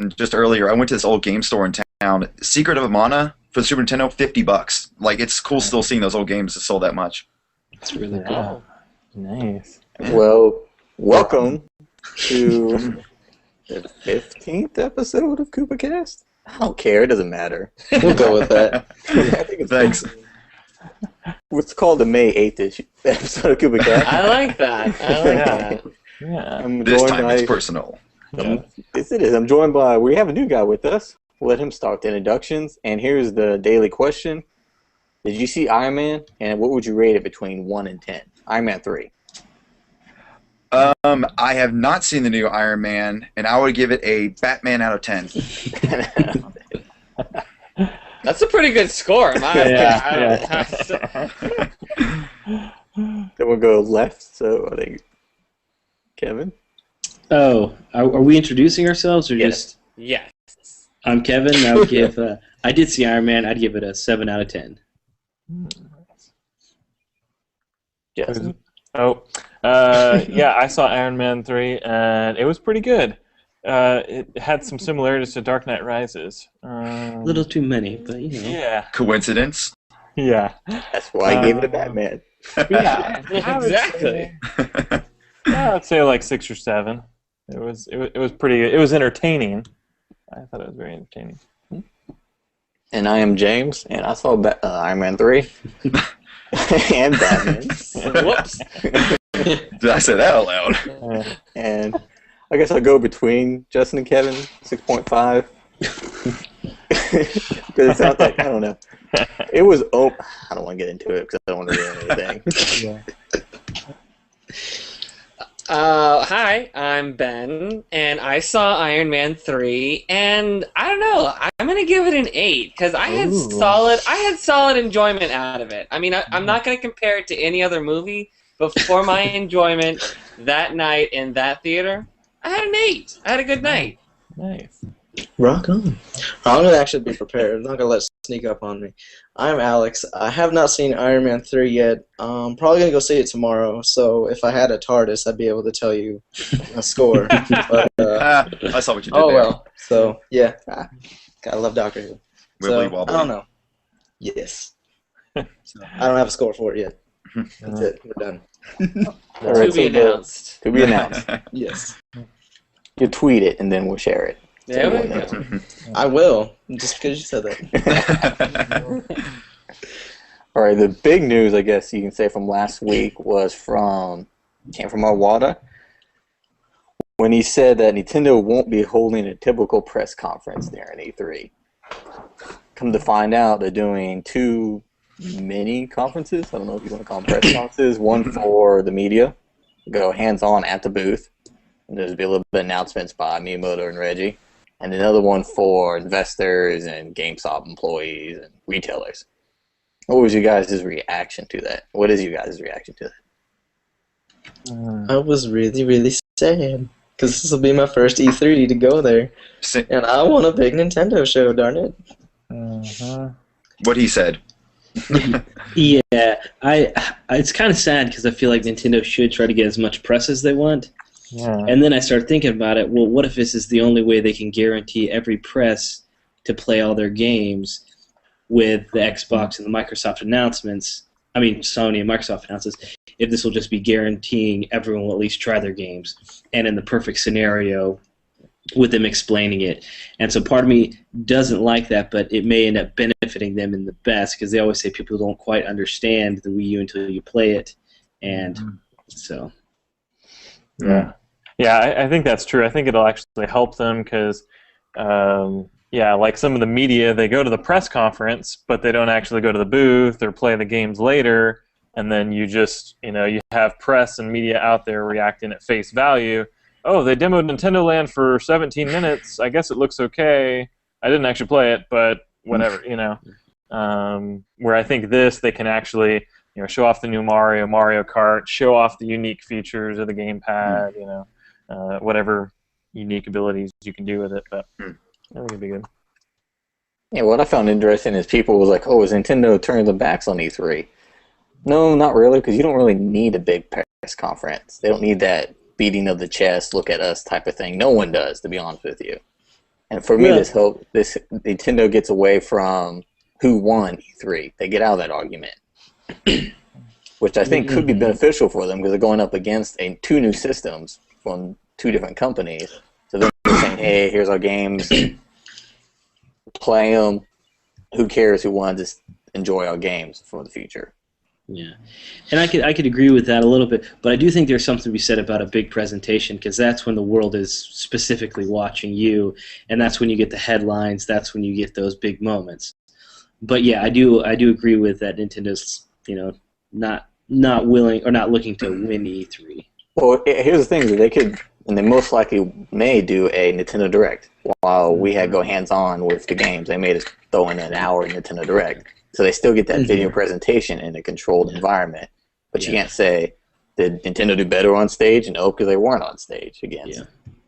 just earlier. I went to this old game store in town. Secret of Mana for the Super Nintendo, $50. Like, it's cool still seeing those old games that sold that much. That's really cool. Nice. Well, welcome to the 15th episode of Koopa Kast. I don't care. It doesn't matter. We'll go with that. I think it's Thanks. What's called the May 8th episode of Koopa Kast. I like that. I like that. Yeah. I'm This joined time by, it's personal. Yes, it is. I'm joined by, we have a new guy with us. We'll let him start the introductions. And here's the daily question. Did you see Iron Man? And what would you rate it between 1 and 10? Iron Man 3. I have not seen the new Iron Man, and I would give it a Batman out of 10. That's a pretty good score. Then we'll go left. So I think Kevin. Oh, are we introducing ourselves or Yes. just? Yes. I'm Kevin. I would give. I did see Iron Man. I'd give it a 7 out of 10. Justin. Yeah, I saw Iron Man 3, and it was pretty good. It had some similarities to Dark Knight Rises. A little too many, but you know. Yeah. Coincidence? Yeah. That's why I gave it a Batman. Yeah. Exactly. Yeah, I'd say like 6 or 7. It was pretty. It was entertaining. I thought it was very entertaining. And I am James, and I saw Iron Man 3 and Batman. Whoops. Did I say that out loud? And I guess I'll go between Justin and Kevin, 6.5. Because it sounds like, I don't know. It was, I don't want to get into it because I don't want to ruin anything. Hi, I'm Ben, and I saw Iron Man 3, and I don't know, I'm gonna give it an 8 because I had solid enjoyment out of it. I mean, I'm not gonna compare it to any other movie, but for my enjoyment that night in that theater, I had an 8. I had a good night. Nice. Rock on. I'm going to actually be prepared. I'm not going to let it sneak up on me. I'm Alex. I have not seen Iron Man 3 yet. I'm probably going to go see it tomorrow, so if I had a TARDIS, I'd be able to tell you a score. But, I saw what you did oh, there. well. So, yeah. Gotta love Doctor Who. Wibbly So, wobbly. I don't know. Yes. So, I don't have a score for it yet. That's it. We're done. All right, To be so announced. to be announced. Yes. You tweet it, and then we'll share it. There we go. I will, just because you said that. All right, the big news, I guess you can say, from last week came from Iwata when he said that Nintendo won't be holding a typical press conference during E3. Come to find out, they're doing 2 mini conferences. I don't know if you want to call them press conferences. One for the media, go hands-on at the booth, and there's be a little bit of announcements by Miyamoto and Reggie. And another one for investors and GameStop employees and retailers. What was you guys' reaction to that? What is you guys' reaction to that? I was really, really sad. Because this will be my first E3 to go there. And I want a big Nintendo show, darn it. What he said. Yeah, it's kind of sad because I feel like Nintendo should try to get as much press as they want. Yeah. And then I started thinking about it, well, what if this is the only way they can guarantee every press to play all their games with the Xbox and the Microsoft announcements? I mean, Sony and Microsoft announces, if this will just be guaranteeing everyone will at least try their games. And in the perfect scenario, with them explaining it. And so part of me doesn't like that, but it may end up benefiting them in the best because they always say people don't quite understand the Wii U until you play it. And so... Yeah. Yeah, I think that's true. I think it'll actually help them because, like some of the media, they go to the press conference, but they don't actually go to the booth or play the games later, and then you just, you have press and media out there reacting at face value. Oh, they demoed Nintendo Land for 17 minutes. I guess it looks okay. I didn't actually play it, but whatever, Where I think they can actually, show off the new Mario Kart, show off the unique features of the gamepad, whatever unique abilities you can do with it. But I think it'd be good. Yeah, what I found interesting is people was like, "Oh, is Nintendo turning their backs on E3?" No, not really, because you don't really need a big press conference. They don't need that beating of the chest, look at us type of thing. No one does, to be honest with you. And for me, Yeah. this Nintendo gets away from who won E3. They get out of that argument, which I think could be beneficial for them because they're going up against two new systems from two different companies. So they're saying, "Hey, here's our games. Play them. Who cares who won? Just enjoy our games for the future." Yeah, and I could agree with that a little bit, but I do think there's something to be said about a big presentation because that's when the world is specifically watching you, and that's when you get the headlines. That's when you get those big moments. But yeah, I do agree with that. Nintendo's not willing or not looking to win E3. Well, here's the thing: that they could, and they most likely may do a Nintendo Direct. While we had go hands-on with the games, they made us throw in an hour in Nintendo Direct. So they still get that video presentation in a controlled environment. But you can't say, did Nintendo do better on stage? No, because they weren't on stage against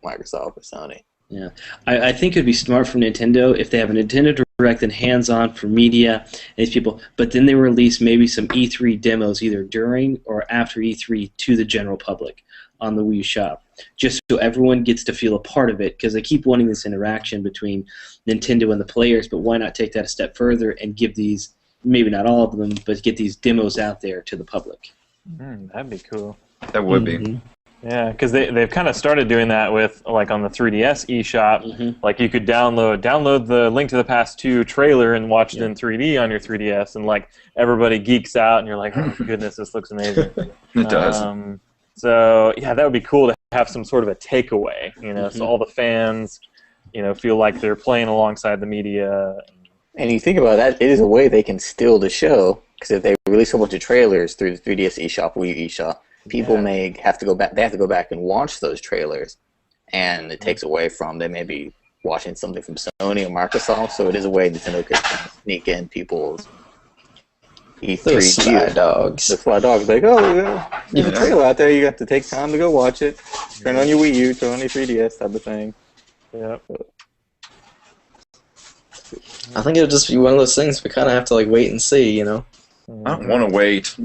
Microsoft or Sony. Yeah, I think it would be smart for Nintendo if they have a Nintendo Direct and hands-on for media and these people, but then they release maybe some E3 demos either during or after E3 to the general public on the Wii U Shop, just so everyone gets to feel a part of it, because they keep wanting this interaction between Nintendo and the players, but why not take that a step further and give these, maybe not all of them, but get these demos out there to the public. That'd be cool. That would be. Yeah, because they've kind of started doing that with, like, on the 3DS eShop. Like, you could download the Link to the Past 2 trailer and watch it in 3D on your 3DS, and, like, everybody geeks out, and you're like, oh, goodness, this looks amazing. It does. So, yeah, that would be cool to have some sort of a takeaway, you know, so all the fans, you know, feel like they're playing alongside the media. And you think about that, it is a way they can steal the show, because if they release a bunch of trailers through the 3DS eShop, Wii U eShop, people may have to go back. They have to go back and watch those trailers, and it takes away from they may be watching something from Sony or Microsoft. So it is a way Nintendo could sneak in people's E3 Those sly dogs. The sly dogs, like, oh, yeah, there's a trailer out there. You have to take time to go watch it. Turn on your Wii U, turn on your 3DS, type of thing. Yeah. I think it'll just be one of those things we kind of have to like wait and see, you know. I don't want to wait.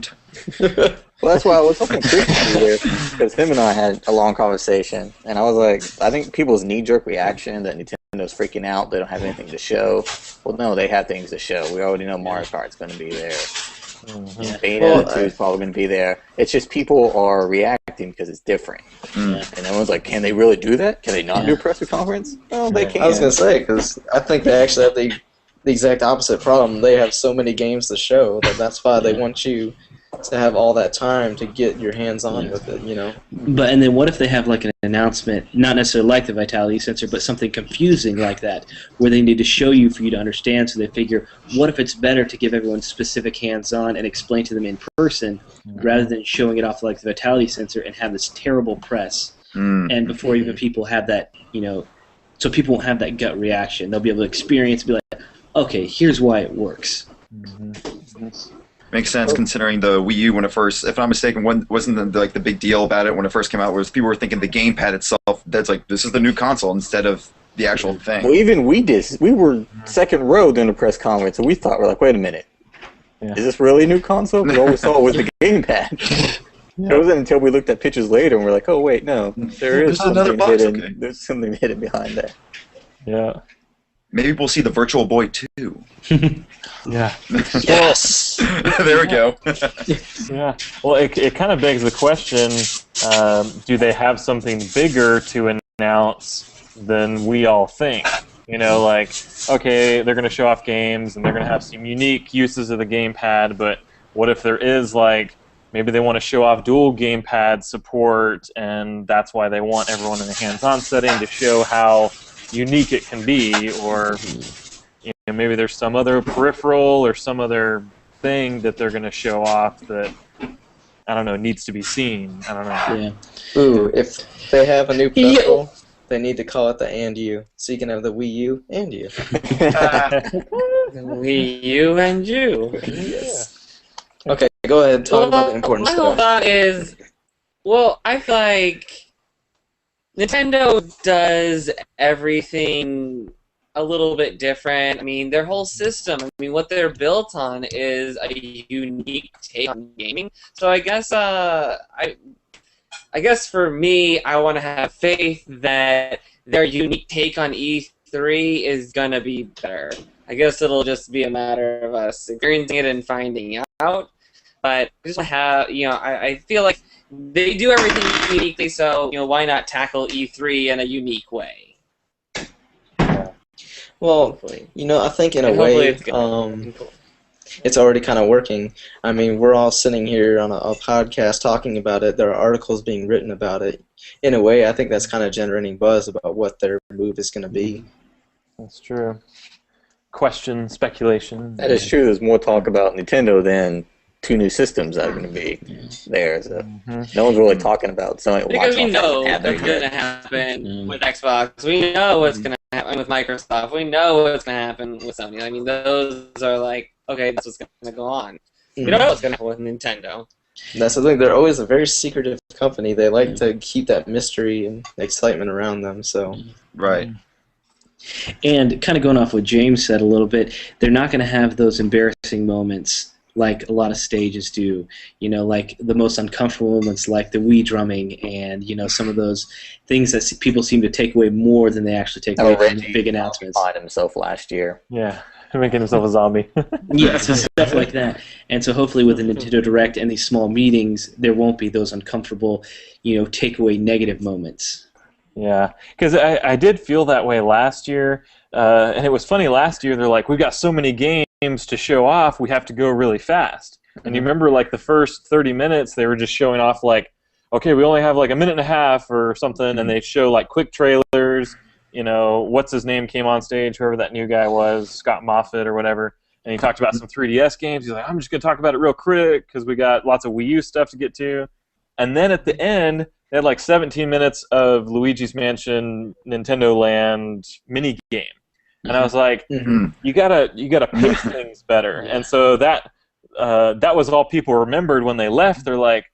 Well, that's why I was hoping Tristan would be there, because him and I had a long conversation, and I was like, I think people's knee-jerk reaction that Nintendo's freaking out, they don't have anything to show. Well, no, they have things to show. We already know Mario Kart's going to be there. Bayonetta 2 is probably going to be there. It's just people are reacting because it's different. And everyone's like, can they really do that? Can they not do a press conference? Well, they can. I was gonna say, because I think they actually have the exact opposite problem. They have so many games to show that's why they want you to have all that time to get your hands on with it, you know. But and then what if they have like an announcement, not necessarily like the Vitality Sensor, but something confusing like that, where they need to show you for you to understand, so they figure, what if it's better to give everyone specific hands-on and explain to them in person, rather than showing it off like the Vitality Sensor and have this terrible press, and before even people have that, you know, so people won't have that gut reaction. They'll be able to experience, be like, okay, here's why it works. Makes sense considering the Wii U when it first, if I'm not mistaken, wasn't the big deal about it when it first came out was people were thinking the gamepad itself, that's like, this is the new console instead of the actual thing. Well, even we were second row during the press conference, and we thought, we're like, wait a minute, is this really a new console? Because all we saw was the gamepad. It wasn't until we looked at pictures later and we're like, oh wait, no, there's something hidden. Okay. There's something hidden behind that. Yeah. Maybe we'll see the Virtual Boy 2. Yeah. Yes! There we go. Yeah. Well, it kind of begs the question, do they have something bigger to announce than we all think? You know, like, okay, they're going to show off games, and they're going to have some unique uses of the gamepad, but what if there is, like, maybe they want to show off dual gamepad support, and that's why they want everyone in a hands-on setting to show how unique it can be, or you know, maybe there's some other peripheral or some other thing that they're going to show off that, I don't know, needs to be seen. I don't know. Yeah. Ooh, if they have a new pedal, they need to call it the and you, so you can have the Wii U and you. Wii U and you. Yes. Okay, go ahead. Talk about the important my stuff. whole thought is, well, I feel like Nintendo does everything a little bit different. I mean, their whole system, I mean, what they're built on is a unique take on gaming. So I guess, I guess for me, I want to have faith that their unique take on 3 is gonna be better. I guess it'll just be a matter of us experiencing it and finding out. But I just have, I feel like they do everything uniquely, so why not tackle E3 in a unique way? Well, I think in a way, it's already kind of working. I mean, we're all sitting here on a podcast talking about it. There are articles being written about it. In a way, I think that's kind of generating buzz about what their move is going to be. That's true. Question, speculation. That is true. There's more talk about Nintendo than 2 new systems that are going to be there. So no one's really talking about Sony. Because we know what's going to happen with Xbox. We know what's going to happen with Microsoft. We know what's going to happen with Sony. I mean, those are like, okay, that's what's going to go on. We don't know what's going to happen with Nintendo. That's the thing. They're always a very secretive company. They like to keep that mystery and excitement around them. So Right. And kind of going off what James said a little bit, they're not going to have those embarrassing moments like a lot of stages do, like the most uncomfortable moments like the Wii drumming and, some of those things that people seem to take away more than they actually take away from big announcements. He himself last year. Yeah, making himself a zombie. Yeah, so stuff like that. And so hopefully with the Nintendo Direct and these small meetings, there won't be those uncomfortable, take away negative moments. Yeah, because I did feel that way last year, and it was funny last year, they're like, we've got so many games to show off, we have to go really fast. And you remember like the first 30 minutes, they were just showing off like, okay, we only have like a minute and a half or something, and they show like quick trailers, what's his name came on stage, whoever that new guy was, Scott Moffat or whatever, and he talked about some 3DS games. He's like, I'm just going to talk about it real quick because we got lots of Wii U stuff to get to. And then at the end, they had like 17 minutes of Luigi's Mansion Nintendo Land mini game, and I was like, you gotta pace things better. And so that was all people remembered when they left. They're like,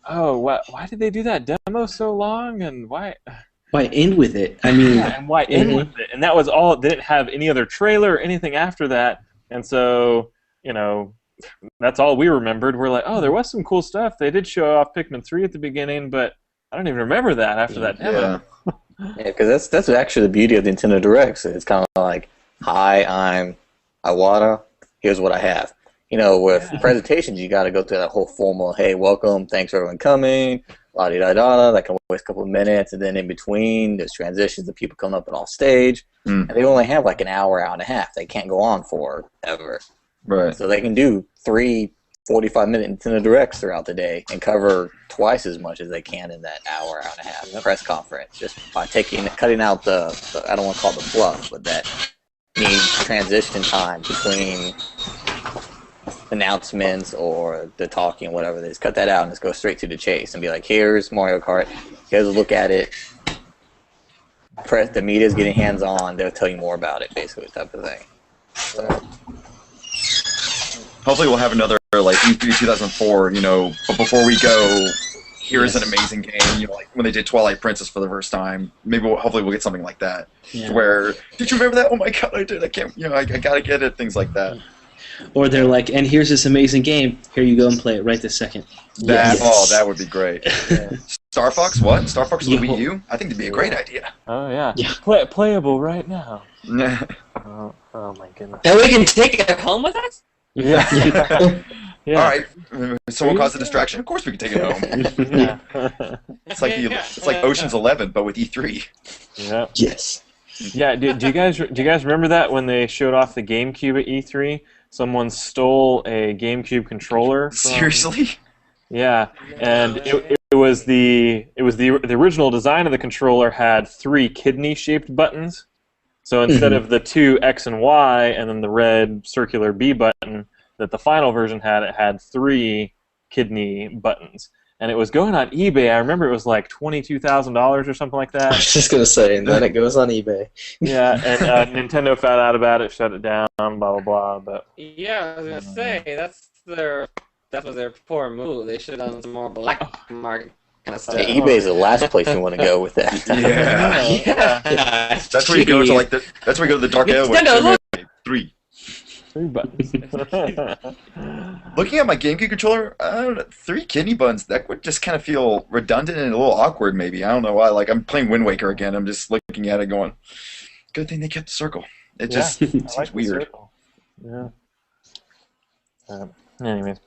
oh, why did they do that demo so long, and why end with it? I mean, and why end with it? And that was all. They didn't have any other trailer or anything after that, and so that's all we remembered. We're like, oh, there was some cool stuff. They did show off Pikmin 3 at the beginning, but I don't even remember that after that demo. Yeah, because that's actually the beauty of Nintendo Directs. It's kind of like, hi, I'm Iwata. Here's what I have. With presentations, you got to go through that whole formal, hey, welcome, thanks for everyone coming, la-di-da-da-da. That can waste a couple of minutes, and then in between, there's transitions of people coming up and off stage. And they only have like an hour, hour and a half. They can't go on forever. Right. So they can do 3 45-minute Nintendo Directs throughout the day and cover twice as much as they can in that hour, hour and a half press conference, just by cutting out the I don't want to call it the fluff, but that need transition time between announcements or the talking, whatever. They just cut that out and just go straight to the chase and be like, here's Mario Kart, here's a look at it. The media's getting hands-on, they'll tell you more about it, basically, type of thing. So. Hopefully we'll have another like E3 2004, but before we go, here's an amazing game, like when they did Twilight Princess for the first time. Maybe hopefully we'll get something like that. Yeah. Where, did you remember that? Oh my god, I did. I can't, I gotta get it, things like that. Or they're like, and here's this amazing game, here you go and play it right this second. Oh, that would be great. Star Fox, what? Star Fox with the Wii U? I think that'd be a great idea. Oh yeah. Playable right now. Oh my goodness. And we can take it home with us? Yeah. Yeah. All right. Someone caused a distraction. Of course we can take it home. It's like Ocean's 11, but with E3. Yeah. Yes. Yeah. Do you guys remember that when they showed off the GameCube at E3? Someone stole a GameCube controller. Seriously? Yeah, and it was the original design of the controller had 3 kidney-shaped buttons. So instead of the 2 X and Y and then the red circular B button that the final version had, it had 3 kidney buttons. And it was going on eBay. I remember it was like $22,000 or something like that. I was just going to say, and then it goes on eBay. Yeah, and Nintendo found out about it, shut it down, blah, blah, blah. But yeah, I was going to say, that was their poor move. They should have done some more black market kind of stuff. Yeah, eBay's the last place you want to go with that. Yeah. That's where you go to that's where you go to the dark alley. 3 buttons. Looking at my GameCube controller, I don't know, 3 kidney buttons, that would just kind of feel redundant and a little awkward maybe. I don't know why. Like, I'm playing Wind Waker again. I'm just looking at it going, good thing they kept the circle. It Yeah, just I seems like the weird. circle. Yeah. Anyways.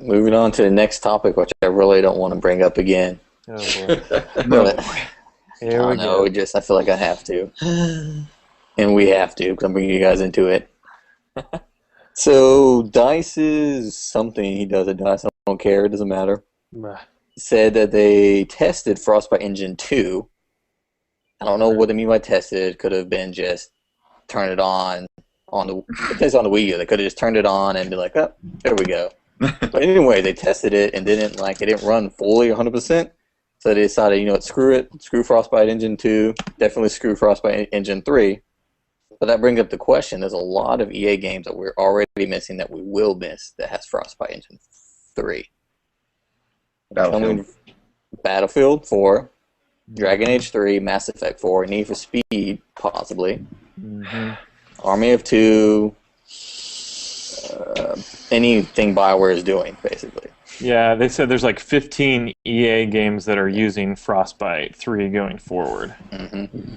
Moving on to the next topic, which I really don't want to bring up again. Oh boy. But Here I we don't know, go. I feel like I have to. And we have to, because I'm bringing you guys into it. So, DICE is something he does at DICE. I don't care, it doesn't matter. Said that they tested Frostbite Engine 2. I don't know what they mean by tested. It could have been just turn it on the if it's on the Wii U. They could have just turned it on and be like, oh, there we go. But anyway, they tested it and it didn't run fully 100%. So they decided, you know what, screw it. Screw Frostbite Engine 2. Definitely screw Frostbite Engine 3. But that brings up the question, there's a lot of EA games that we're already missing that we will miss that has Frostbite Engine 3. Battlefield 4, Dragon Age 3, Mass Effect 4, Need for Speed, possibly. Army of Two, anything BioWare is doing, basically. Yeah, they said there's like 15 EA games that are using Frostbite 3 going forward.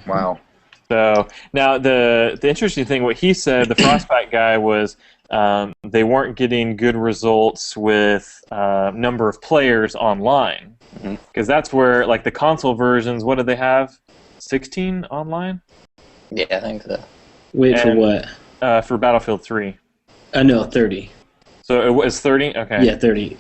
Wow. So now the interesting thing, what he said, the Frostbite guy, was they weren't getting good results with number of players online, because that's where, like, the console versions, what did they have? 16 online? Yeah, I think so. Wait, for what? For Battlefield 3. No, 30. So it was 30? Okay. Yeah, 30.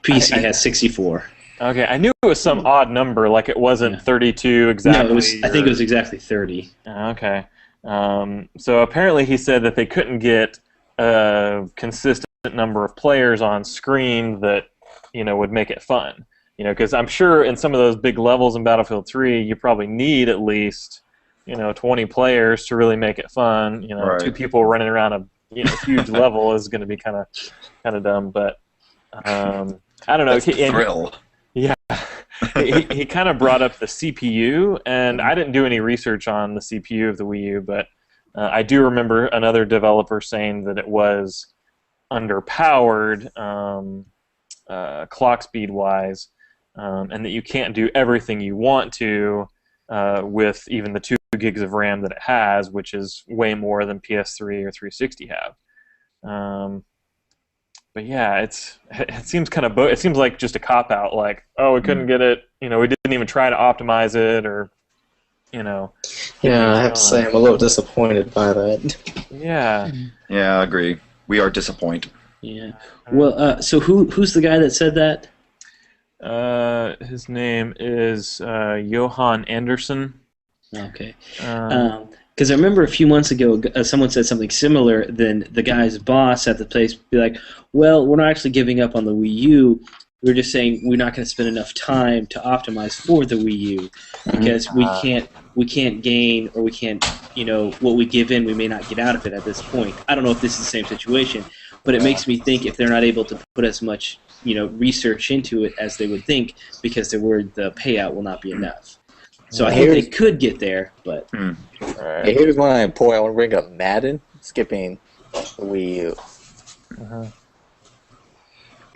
PC has 64. Okay, I knew it was some odd number, like it wasn't 32 exactly. No, I think it was exactly 30. Okay. So apparently he said that they couldn't get a consistent number of players on screen that, you know, would make it fun. You know, because I'm sure in some of those big levels in Battlefield 3, you probably need at least, you know, 20 players to really make it fun. You know, Right. 2 people running around a huge level is going to be kind of dumb. But I don't know. That's the thrill. Yeah, he kind of brought up the CPU, and I didn't do any research on the CPU of the Wii U, but I do remember another developer saying that it was underpowered clock speed-wise, and that you can't do everything you want to with even the 2 gigs of RAM that it has, which is way more than PS3 or 360 have. But yeah, it seems kind of it seems like just a cop out. Like, oh, we couldn't get it. You know, we didn't even try to optimize it, or, you know. Yeah, I have to say I'm a little disappointed by that. Yeah. Yeah, I agree. We are disappointed. Yeah. Well, so who's the guy that said that? His name is Johan Anderson. Okay. Because I remember a few months ago, someone said something similar. Then the guy's boss at the place be like, "Well, we're not actually giving up on the Wii U. We're just saying we're not going to spend enough time to optimize for the Wii U because we can't gain, or we can't, you know, what we give in, we may not get out of it at this point." I don't know if this is the same situation, but it makes me think if they're not able to put as much, you know, research into it as they would think, because they're worried the payout will not be enough. So I think they could get there, but... Hey, here's my point. I want to bring up Madden, skipping the Wii U.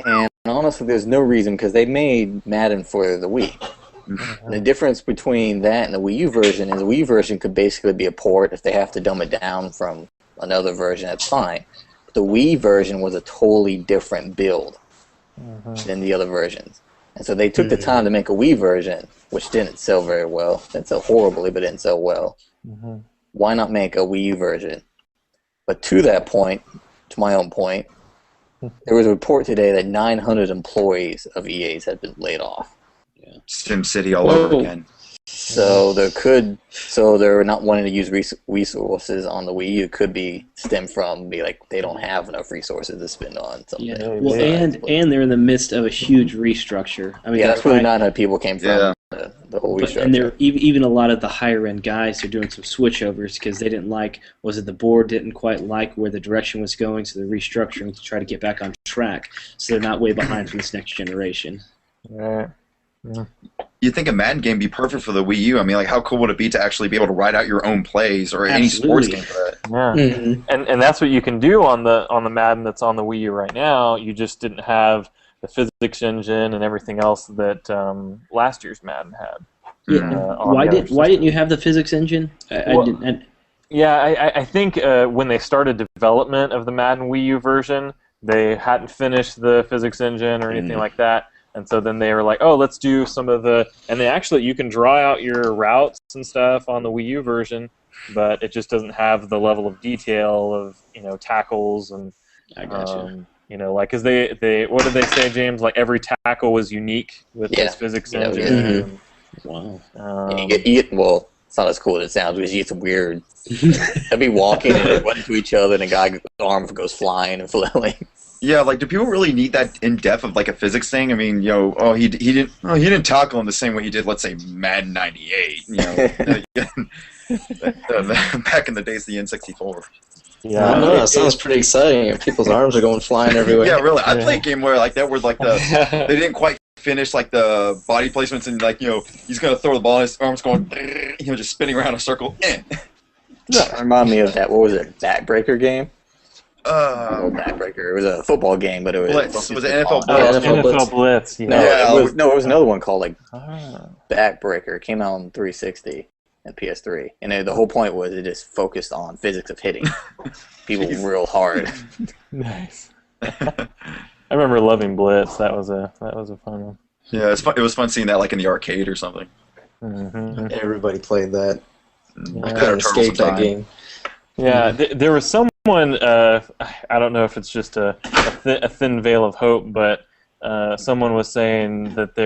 And honestly, there's no reason, because they made Madden for the Wii. The difference between that and the Wii U version is the Wii U version could basically be a port. If they have to dumb it down from another version, that's fine. But the Wii version was a totally different build than the other versions. And so they took the time to make a Wii version, which didn't sell very well. Didn't sell horribly, but didn't sell well. Why not make a Wii U version? But to that point, to my own point, there was a report today that 900 employees of EA's had been laid off. SimCity all over again. So they're not wanting to use resources on the Wii U. Could be stem from they don't have enough resources to spend on something. Yeah. Well, and they're in the midst of a huge restructure. I mean, yeah, that's where 900 people came from. The whole restructure. And they're even a lot of the higher end guys are doing some switchovers because they didn't like. Was it the board didn't quite like where the direction was going, so they're restructuring to try to get back on track. So they're not way behind for this next generation. Right. You'd think a Madden game would be perfect for the Wii U. I mean, like, how cool would it be to actually be able to write out your own plays, or any sports game for that? Yeah. And that's what you can do on the Madden that's on the Wii U right now. You just didn't have the physics engine and everything else that last year's Madden had. Why didn't you have the physics engine? I think when they started development of the Madden Wii U version, they hadn't finished the physics engine or anything like that, and so then they were like, "Oh, let's do some of the." And they actually, you can draw out your routes and stuff on the Wii U version, but it just doesn't have the level of detail of tackles and. I gotcha. Like, cause they what did they say, James? Like every tackle was unique with this physics engine. Wow. Well, it's not as cool as it sounds because you get some weird. They'll be walking and they run into each other, and a guy's arm goes flying and flailing. Yeah, like, do people really need that in depth of like a physics thing? I mean, he didn't tackle him the same way he did, let's say, Madden '98. Back in the days of the N64. Yeah, I don't know. That sounds pretty exciting. If people's arms are going flying everywhere. Yeah, really. I played a game where like that, where like they didn't quite finish like the body placements, and like he's gonna throw the ball, and his arms going, just spinning around in a circle. That reminded me of that. What was it? Backbreaker game. Backbreaker. It was a football game, but it was Blitz. Was it NFL Blitz? NFL Blitz. No, it was another one called like Backbreaker. It came out on 360 and PS3, and the whole point was it just focused on physics of hitting people real hard. Nice. I remember loving Blitz. That was a fun one. Yeah, it was fun seeing that like in the arcade or something. Mm-hmm. Everybody played that. Yeah. I couldn't escape that game. Yeah, there was someone. I don't know if it's just a thin veil of hope, but someone was saying that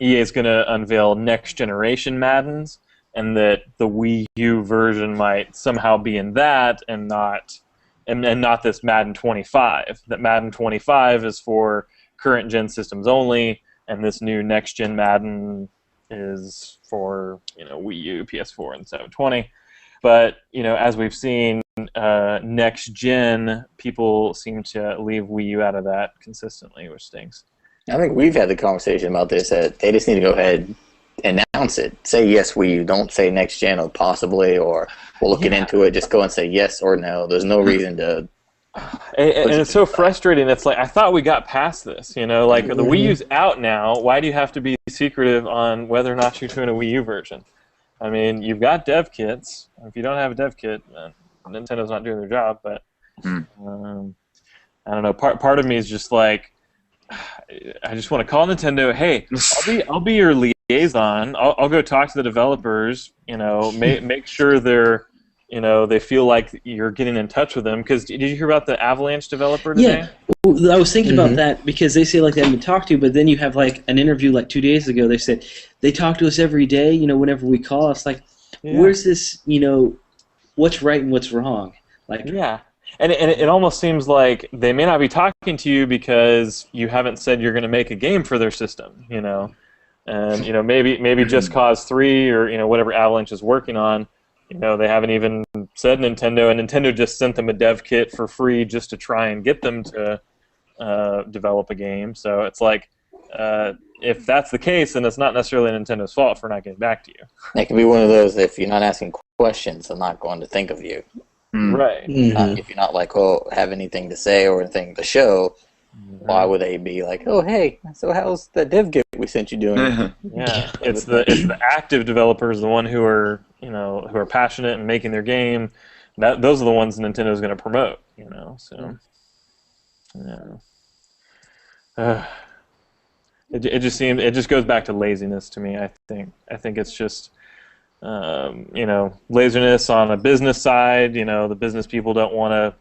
EA is going to unveil next generation Maddens, and that the Wii U version might somehow be in that, and not this Madden 25. That Madden 25 is for current gen systems only, and this new next gen Madden is for Wii U, PS4, and 720. But as we've seen, next gen people seem to leave Wii U out of that consistently, which stinks. I think we've had the conversation about this. That they just need to go ahead and announce it. Say yes, Wii U. Don't say next gen or possibly, or we're looking into it. Just go and say yes or no. There's no reason to. And it's so frustrating. It's like, I thought we got past this. Like the Wii U's out now. Why do you have to be secretive on whether or not you're doing a Wii U version? I mean, you've got dev kits. If you don't have a dev kit, Nintendo's not doing their job. But I don't know. Part of me is just like, I just want to call Nintendo. Hey, I'll be your liaison. I'll go talk to the developers. Make sure they're. They feel like you're getting in touch with them. Because did you hear about the Avalanche developer today? Yeah, well, I was thinking about that because they say like they haven't been talked to, but then you have like an interview like 2 days ago. They said they talk to us every day. Whenever we call, it's like, where's this? What's right and what's wrong? Like, yeah, and it almost seems like they may not be talking to you because you haven't said you're going to make a game for their system. And maybe Just Cause 3 or whatever Avalanche is working on. They haven't even said Nintendo, and Nintendo just sent them a dev kit for free just to try and get them to develop a game. So it's like, if that's the case, then it's not necessarily Nintendo's fault for not getting back to you. It can be one of those, if you're not asking questions, they're not going to think of you. Right. If you're not like, have anything to say or anything to show, why would they be like, oh, hey, so how's that dev kit we sent you doing? Yeah, it's the active developers, the one who are who are passionate and making their game. Those are the ones Nintendo's going to promote. So yeah. It just goes back to laziness to me. I think it's just laziness on a business side. The business people don't want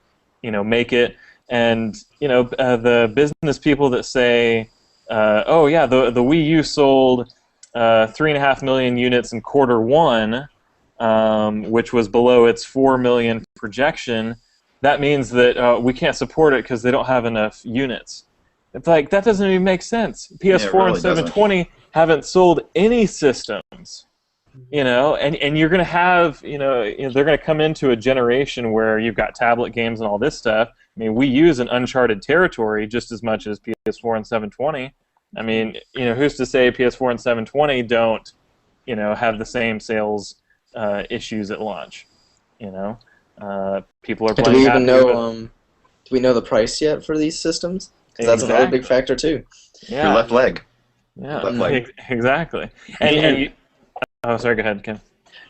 to make it. And the business people that say, "Oh yeah, the Wii U sold 3.5 million units in Q1, which was below its 4 million projection," that means that we can't support it because they don't have enough units. It's like, that doesn't even make sense. PS4 and 720 haven't sold any systems. And you're going to have, they're going to come into a generation where you've got tablet games and all this stuff. I mean, we use an uncharted territory just as much as PS4 and 720. I mean, who's to say PS4 and 720 don't, have the same sales issues at launch? People are playing. Do we even know? Do we know the price yet for these systems? Because that's another big factor too. Yeah. Your left leg. Yeah. Left leg. Exactly. And Oh, sorry. Go ahead, Ken.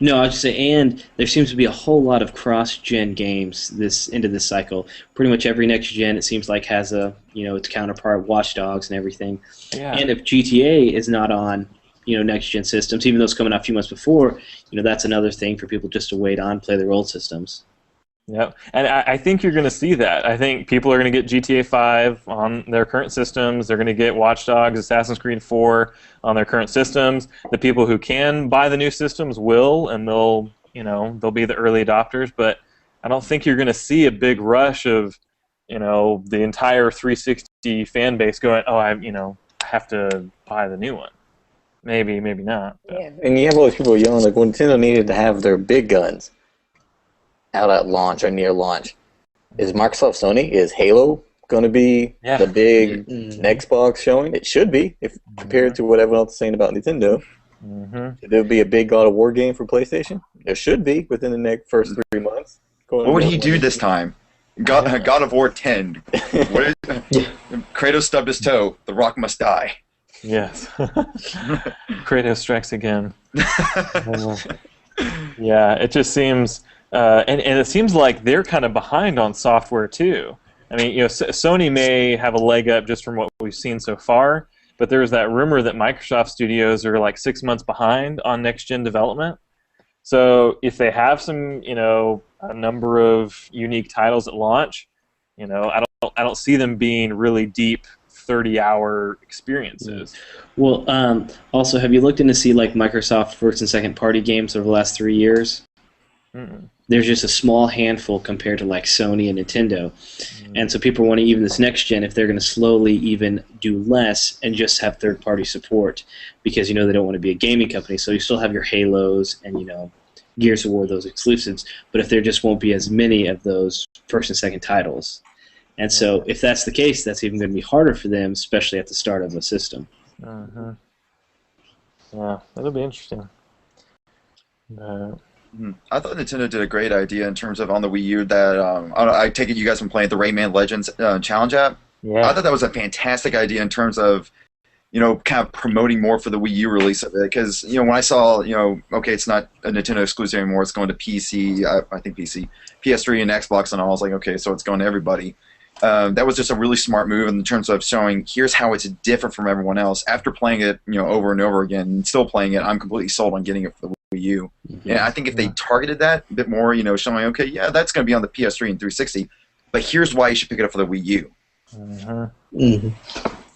No, I was just saying, and there seems to be a whole lot of cross-gen games into this cycle. Pretty much every next gen, it seems like, has its counterpart, Watch Dogs and everything. Yeah. And if GTA is not on, next-gen systems, even though it's coming out a few months before, that's another thing for people just to wait on, play their old systems. Yep, and I think you're going to see that. I think people are going to get GTA 5 on their current systems. They're going to get Watch Dogs, Assassin's Creed 4 on their current systems. The people who can buy the new systems will, and they'll be the early adopters. But I don't think you're going to see a big rush of, the entire 360 fan base going, oh, I have to buy the new one. Maybe not. Yeah. And you have all these people yelling like, well, Nintendo needed to have their big guns out at launch or near launch. Is Microsoft Sony? Is Halo going to be the big Xbox showing? It should be, if compared to what everyone else is saying about Nintendo. Should there be a big God of War game for PlayStation? There should be within the next first 3 months. What would he do this time? God of War 10. Kratos stubbed his toe. The Rock must die. Yes. Kratos strikes again. Yeah, it just seems... and it seems like they're kind of behind on software too. I mean, Sony may have a leg up just from what we've seen so far, but there's that rumor that Microsoft Studios are like 6 months behind on next-gen development. So if they have some, a number of unique titles at launch, I don't see them being really deep 30-hour experiences. Well, also, have you looked into see like Microsoft first and second party games over the last 3 years? Mm-mm. There's just a small handful compared to like Sony and Nintendo. And so people want to even this next gen if they're going to slowly even do less and just have third-party support because they don't want to be a gaming company. So you still have your Halos and Gears of War, those exclusives, but if there just won't be as many of those first and second titles. And so if that's the case, that's even going to be harder for them, especially at the start of a system. Yeah, that'll be interesting. I thought Nintendo did a great idea in terms of on the Wii U that I take it you guys have been playing the Rayman Legends challenge app. Yeah. I thought that was a fantastic idea in terms of kind of promoting more for the Wii U release of it because when I saw okay, it's not a Nintendo exclusive anymore, it's going to PC, I think PC, PS3 and Xbox and all. I was like, okay, so it's going to everybody. That was just a really smart move in terms of showing here's how it's different from everyone else. After playing it over and over again and still playing it, I'm completely sold on getting it for the Wii U. And I think if they targeted that a bit more, showing, okay, yeah, that's going to be on the PS3 and 360, but here's why you should pick it up for the Wii U.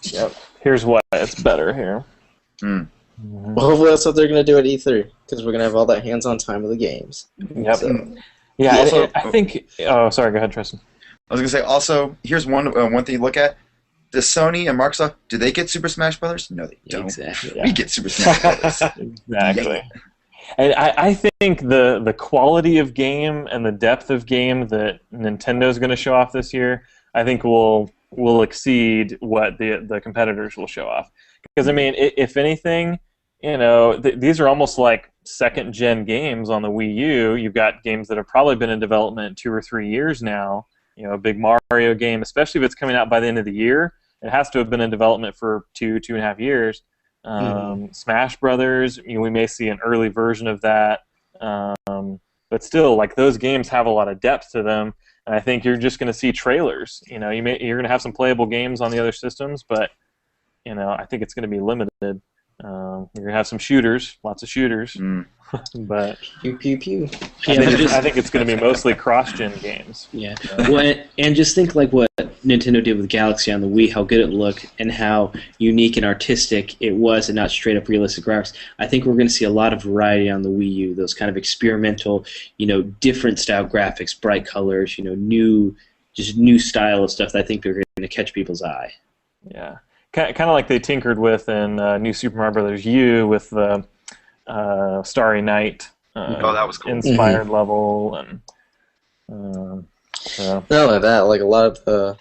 Yep. Here's why it's better here. Well, hopefully that's what they're going to do at E3, because we're going to have all that hands-on time with the games. Yep. So. Yeah, also, I think... Oh, sorry, go ahead, Tristan. I was going to say, also, here's one thing you look at. Does Sony and Microsoft, do they get Super Smash Brothers? No, they don't. Exactly. We get Super Smash Brothers. Exactly. Yeah. And I think the quality of game and the depth of game that Nintendo's going to show off this year, I think will exceed what the competitors will show off. Because, I mean, if anything, these are almost like second-gen games on the Wii U. You've got games that have probably been in development 2 or 3 years now. A big Mario game, especially if it's coming out by the end of the year, it has to have been in development for 2.5 years. Smash Brothers, we may see an early version of that, but still, like those games have a lot of depth to them, and I think you're just going to see trailers. You're going to have some playable games on the other systems, but I think it's going to be limited. You're going to have some shooters, lots of shooters, but pew pew pew. I think it's going to be mostly cross-gen games. Yeah. Well, and just think like what Nintendo did with Galaxy on the Wii, how good it looked, and how unique and artistic it was, and not straight up realistic graphics. I think we're going to see a lot of variety on the Wii U. Those kind of experimental, different style graphics, bright colors, new style of stuff that I think are going to catch people's eye. Yeah. Kind of like they tinkered with in New Super Mario Bros. U with the Starry Night that was cool. Inspired level, and so. Not only that, like a lot of the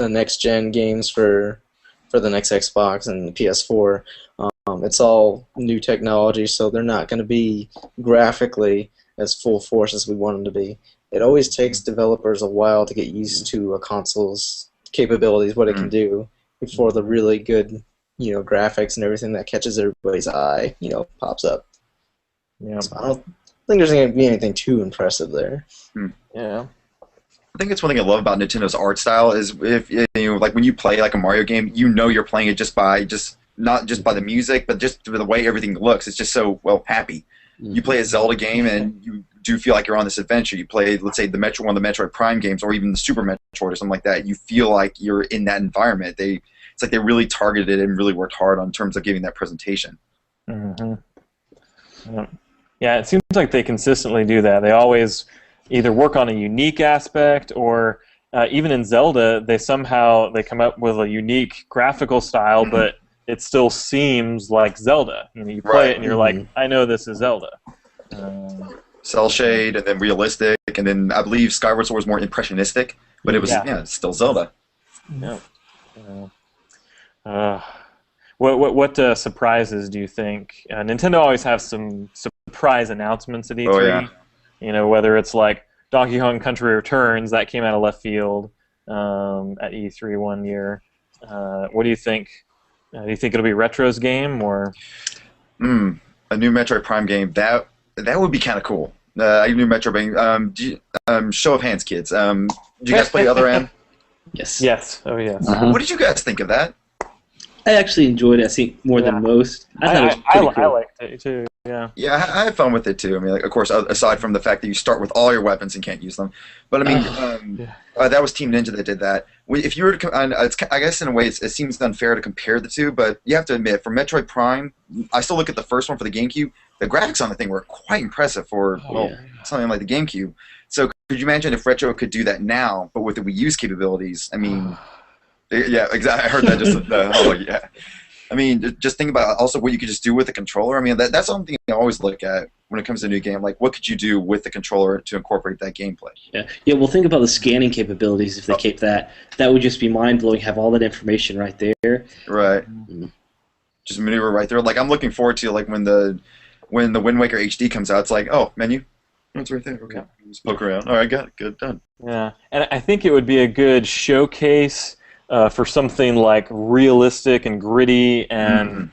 next gen games for the next Xbox and the PS4, it's all new technology, so they're not going to be graphically as full force as we want them to be. It always takes developers a while to get used to a console's capabilities, what it can do, before the really good, graphics and everything that catches everybody's eye, pops up. Yeah. So I don't think there's going to be anything too impressive there. Yeah. I think it's one thing I love about Nintendo's art style is if you know, like when you play like a Mario game, you know you're playing it not just by the music, but just the way everything looks. It's just so happy. You play a Zelda game and you do feel like you're on this adventure. You play, let's say, one of the Metroid Prime games, or even the Super Metroid or something like that. You feel like you're in that environment. It's like they really targeted it and really worked hard on terms of giving that presentation. Yeah, it seems like they consistently do that. They always either work on a unique aspect, or even in Zelda, they come up with a unique graphical style, but it still seems like Zelda. You know, you play it and you're like, I know this is Zelda. Cell shade, and then realistic, and then I believe Skyward Sword was more impressionistic, but it was it's still Zelda. Yeah. What surprises do you think? Nintendo always has some surprise announcements at E3. Oh, yeah. You know, whether it's like Donkey Kong Country Returns, that came out of left field at E3 one year. What do you think? Do you think it'll be Retro's game, or? A new Metroid Prime game, that would be kind of cool. A new Metroid game. Show of hands, kids. Do you guys play the other end? Yes. Yes. Oh, yes. What did you guys think of that? I actually enjoyed it. I think more than most. I thought it was pretty cool. I liked it too. Yeah. Yeah, I had fun with it too. I mean, like, of course, aside from the fact that you start with all your weapons and can't use them, but I mean, that was Team Ninja that did that. If you were to, I guess in a way, it seems unfair to compare the two, but you have to admit, for Metroid Prime, I still look at the first one for the GameCube. The graphics on the thing were quite impressive for something like the GameCube. So, could you imagine if Retro could do that now, but with the Wii U's capabilities? I mean, yeah, exactly. I heard that just. Yeah. I mean, just think about also what you could just do with the controller. I mean, that's something I always look at when it comes to a new game. Like, what could you do with the controller to incorporate that gameplay? Yeah. Well, think about the scanning capabilities. If they kept that would just be mind blowing. Have all that information right there. Right. Just maneuver right there. Like, I'm looking forward to like when the Wind Waker HD comes out. It's like, oh, menu. It's right there. Okay. Just poke around. All right, got it. Good, done. Yeah, and I think it would be a good showcase for something like realistic and gritty, and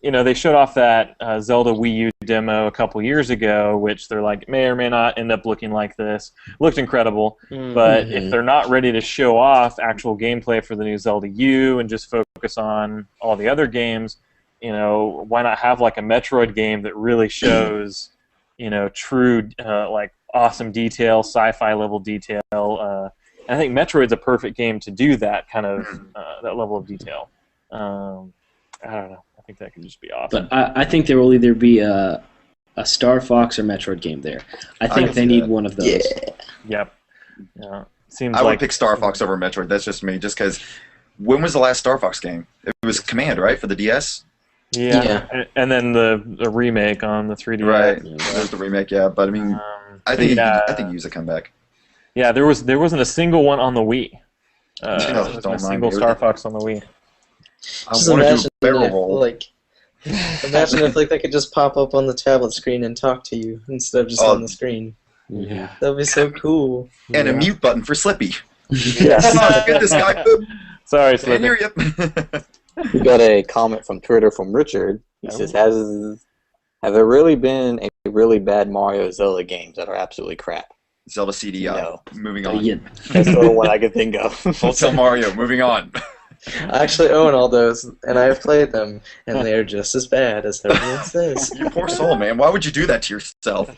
you know, they showed off that Zelda Wii U demo a couple years ago, which they're like may or may not end up looking like this. Looked incredible, but if they're not ready to show off actual gameplay for the new Zelda U and just focus on all the other games, you know, why not have like a Metroid game that really shows, you know, true like awesome detail, sci-fi level detail. I think Metroid's a perfect game to do that kind of that level of detail. I don't know. I think that could just be awesome. But I think there will either be a Star Fox or Metroid game there. I think they need one of those. Yeah. Yep. Yeah. Seems I like would pick Star Fox over Metroid. That's just me. Just because, when was the last Star Fox game? It was Command, right, for the DS? Yeah. And then the remake on the 3DS. Right. There's the remake, yeah. But I mean, I think he used a comeback. Yeah, there wasn't a single one on the Wii. There wasn't a single Star Fox on the Wii. Just imagine if like they could just pop up on the tablet screen and talk to you instead of just on the screen. Yeah, that'd be so cool. And a mute button for Slippy. Yeah. Get this guy. Sorry, Slippy. We got a comment from Twitter from Richard. He says, "Have there really been a really bad Mario Zelda games that are absolutely crap?" Zelda CD. No. Moving on. Yeah. That's the only one I can think of. Hotel Mario. Moving on. I actually own all those, and I have played them, and they are just as bad as everyone says. You poor soul, man. Why would you do that to yourself?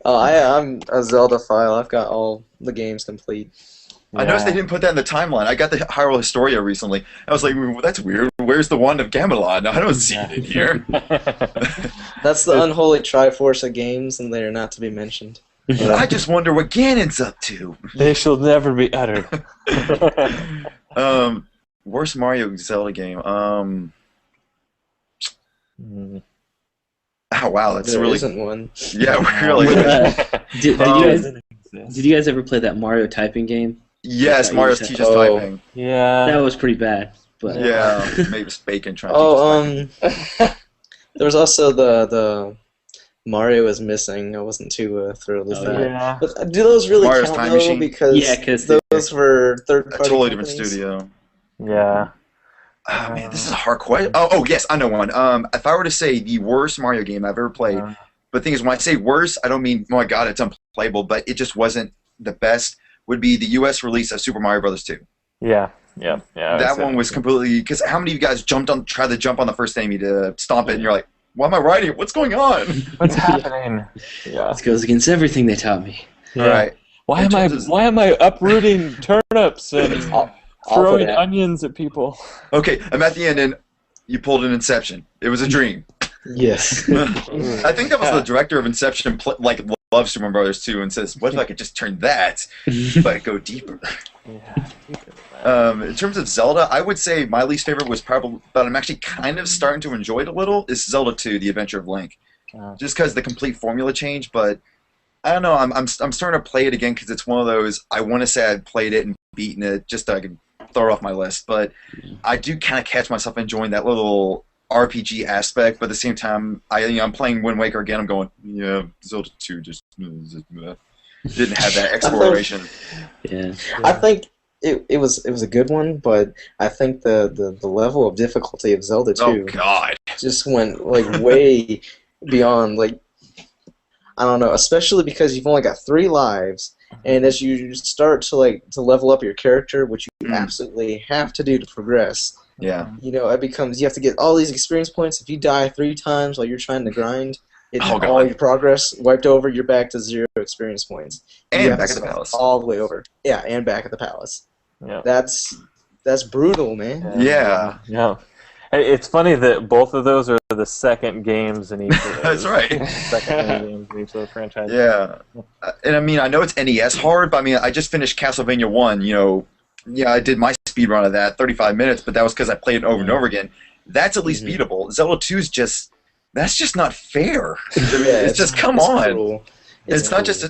I'm a Zelda file. I've got all the games complete. I noticed they didn't put that in the timeline. I got the Hyrule Historia recently. I was like, well, that's weird. Where's the Wand of Gamelon? I don't see it in here. That's the unholy Triforce of games, and they are not to be mentioned. I just wonder what Ganon's up to. They shall never be uttered. Worst Mario Zelda game. Oh wow, that's There really isn't one. Yeah, really. Did you guys ever play that Mario typing game? Yes, Mario's teaches typing. Yeah. That was pretty bad. But yeah, maybe it's Bacon trying to teach typing. There was also the Mario is missing. I wasn't too thrilled with that. Yeah. But do those really Mario's count Time though? Machine? Because Yeah, 'cause those were third-party A totally different companies. studio. Yeah. Oh man, this is a hard question. Oh yes, I know one. If I were to say the worst Mario game I've ever played, but the thing is, when I say worst, I don't mean, oh my god, it's unplayable, but it just wasn't the best. Would be the U.S. release of Super Mario Brothers 2. Yeah. That one was completely, because how many of you guys tried to jump on the first enemy to stomp it, and you're like, why am I riding it? What's going on? What's happening? Yeah. This goes against everything they taught me. All right. Why am I uprooting turnips and throwing onions at people? Okay, I'm at the end, and you pulled an Inception. It was a dream. Yes. I think that was the director of Inception, loves Super Mario Brothers 2, and says, "What if I could just turn that, but go deeper?" In terms of Zelda, I would say my least favorite was probably, but I'm actually kind of starting to enjoy it a little, is Zelda 2: The Adventure of Link. Just because the complete formula change, but I don't know. I'm starting to play it again because it's one of those. I want to say I played it and beaten it just so I can throw it off my list, but I do kind of catch myself enjoying that little RPG aspect, but at the same time, I'm playing Wind Waker again. I'm going, yeah, Zelda 2 just didn't have that exploration. I think it was a good one, but I think the level of difficulty of Zelda 2 just went way beyond, I don't know, especially because you've only got 3 lives, and as you start to level up your character, which you absolutely have to do to progress. Yeah. It becomes, you have to get all these experience points. If you die 3 times while you're trying to grind, all your progress wiped over, you're back to 0 experience points. And back at the palace. All the way over. Yeah, and back at the palace. Yeah. That's brutal, man. Yeah. Hey, it's funny that both of those are the second games in each of those. That's right. Second games in each of those franchises. Yeah. And I mean, I know it's NES hard, but I mean, I just finished Castlevania 1, Yeah, I did my speed run of that, 35 minutes, but that was because I played it over and over again. That's at least beatable. Zelda 2 is that's just not fair. It's just, come on. It's not just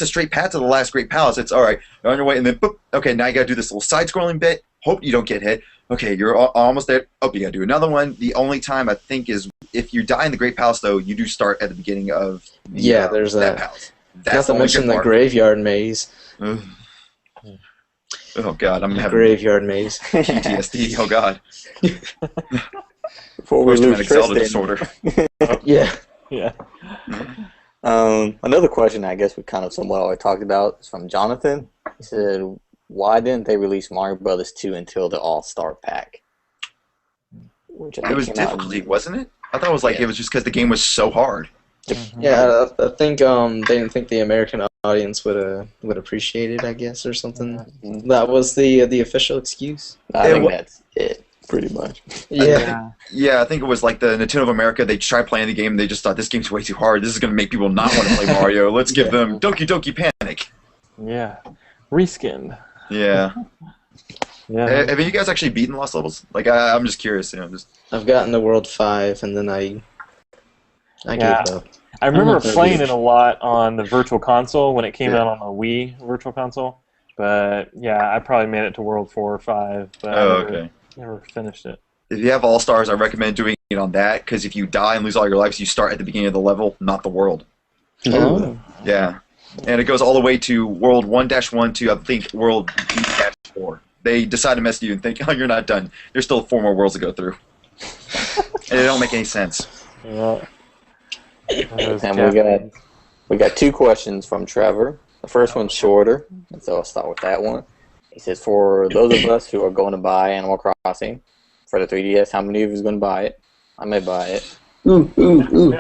a straight path to the last great palace. It's, all right, you're on your way, and then, boop, okay, now you got to do this little side-scrolling bit. Hope you don't get hit. Okay, you're almost there. Oh, you got to do another one. The only time I think is if you die in the Great Palace, though, you do start at the beginning of there's that palace. Not to mention the graveyard maze. Oh God, I'm having graveyard maze. PTSD. Oh God. Before we lose Zelda Tristan. disorder. Yeah. Another question I guess we kind of somewhat already talked about is from Jonathan. He said, "Why didn't they release Mario Brothers 2 until the All-Star Pack?" It was difficulty, wasn't it? I thought it was it was just because the game was so hard. Yeah, I think they didn't think the American audience would appreciate it, I guess, or something. That was the official excuse. I think that's it, pretty much. Yeah. I think it was like the Nintendo of America. They tried playing the game, and they just thought this game's way too hard. This is going to make people not want to play Mario. Let's give them Doki Doki Panic. Yeah, reskinned. Yeah. Yeah. Have you guys actually beaten Lost Levels? I'm just curious. I've gotten to World 5, and then I gave up. I remember playing it a lot on the Virtual Console when it came out on the Wii Virtual Console. But yeah, I probably made it to World 4 or 5. But never finished it. If you have All-Stars, I recommend doing it on that, because if you die and lose all your lives, you start at the beginning of the level, not the world. Oh. Yeah. And it goes all the way to World 1-1 to, I think, World B-4. They decide to mess with you and think, oh, you're not done. There's still 4 more worlds to go through. And it don't make any sense. Yeah. And we got 2 questions from Trevor. The first one's shorter, so I'll start with that one. He says, for those of us who are going to buy Animal Crossing for the 3DS, how many of you is going to buy it? I may buy it.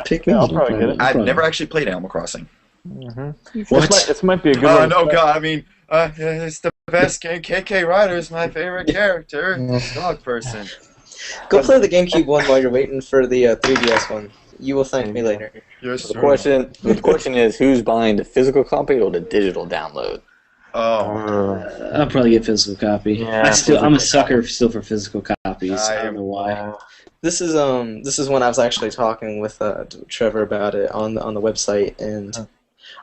Pick me. I'll probably get it. I've never actually played Animal Crossing. What? This might be a good one. No, God, I mean, it's the best game. KK Ryder is my favorite character. Dog person. Go play the GameCube one while you're waiting for the 3DS one. You will thank me later. Yes, The question is, who's buying the physical copy or the digital download? Oh. I'll probably get physical copy. Yeah, I'm a sucker still for physical copies. I don't know why. This is when I was actually talking with Trevor about it on the website, and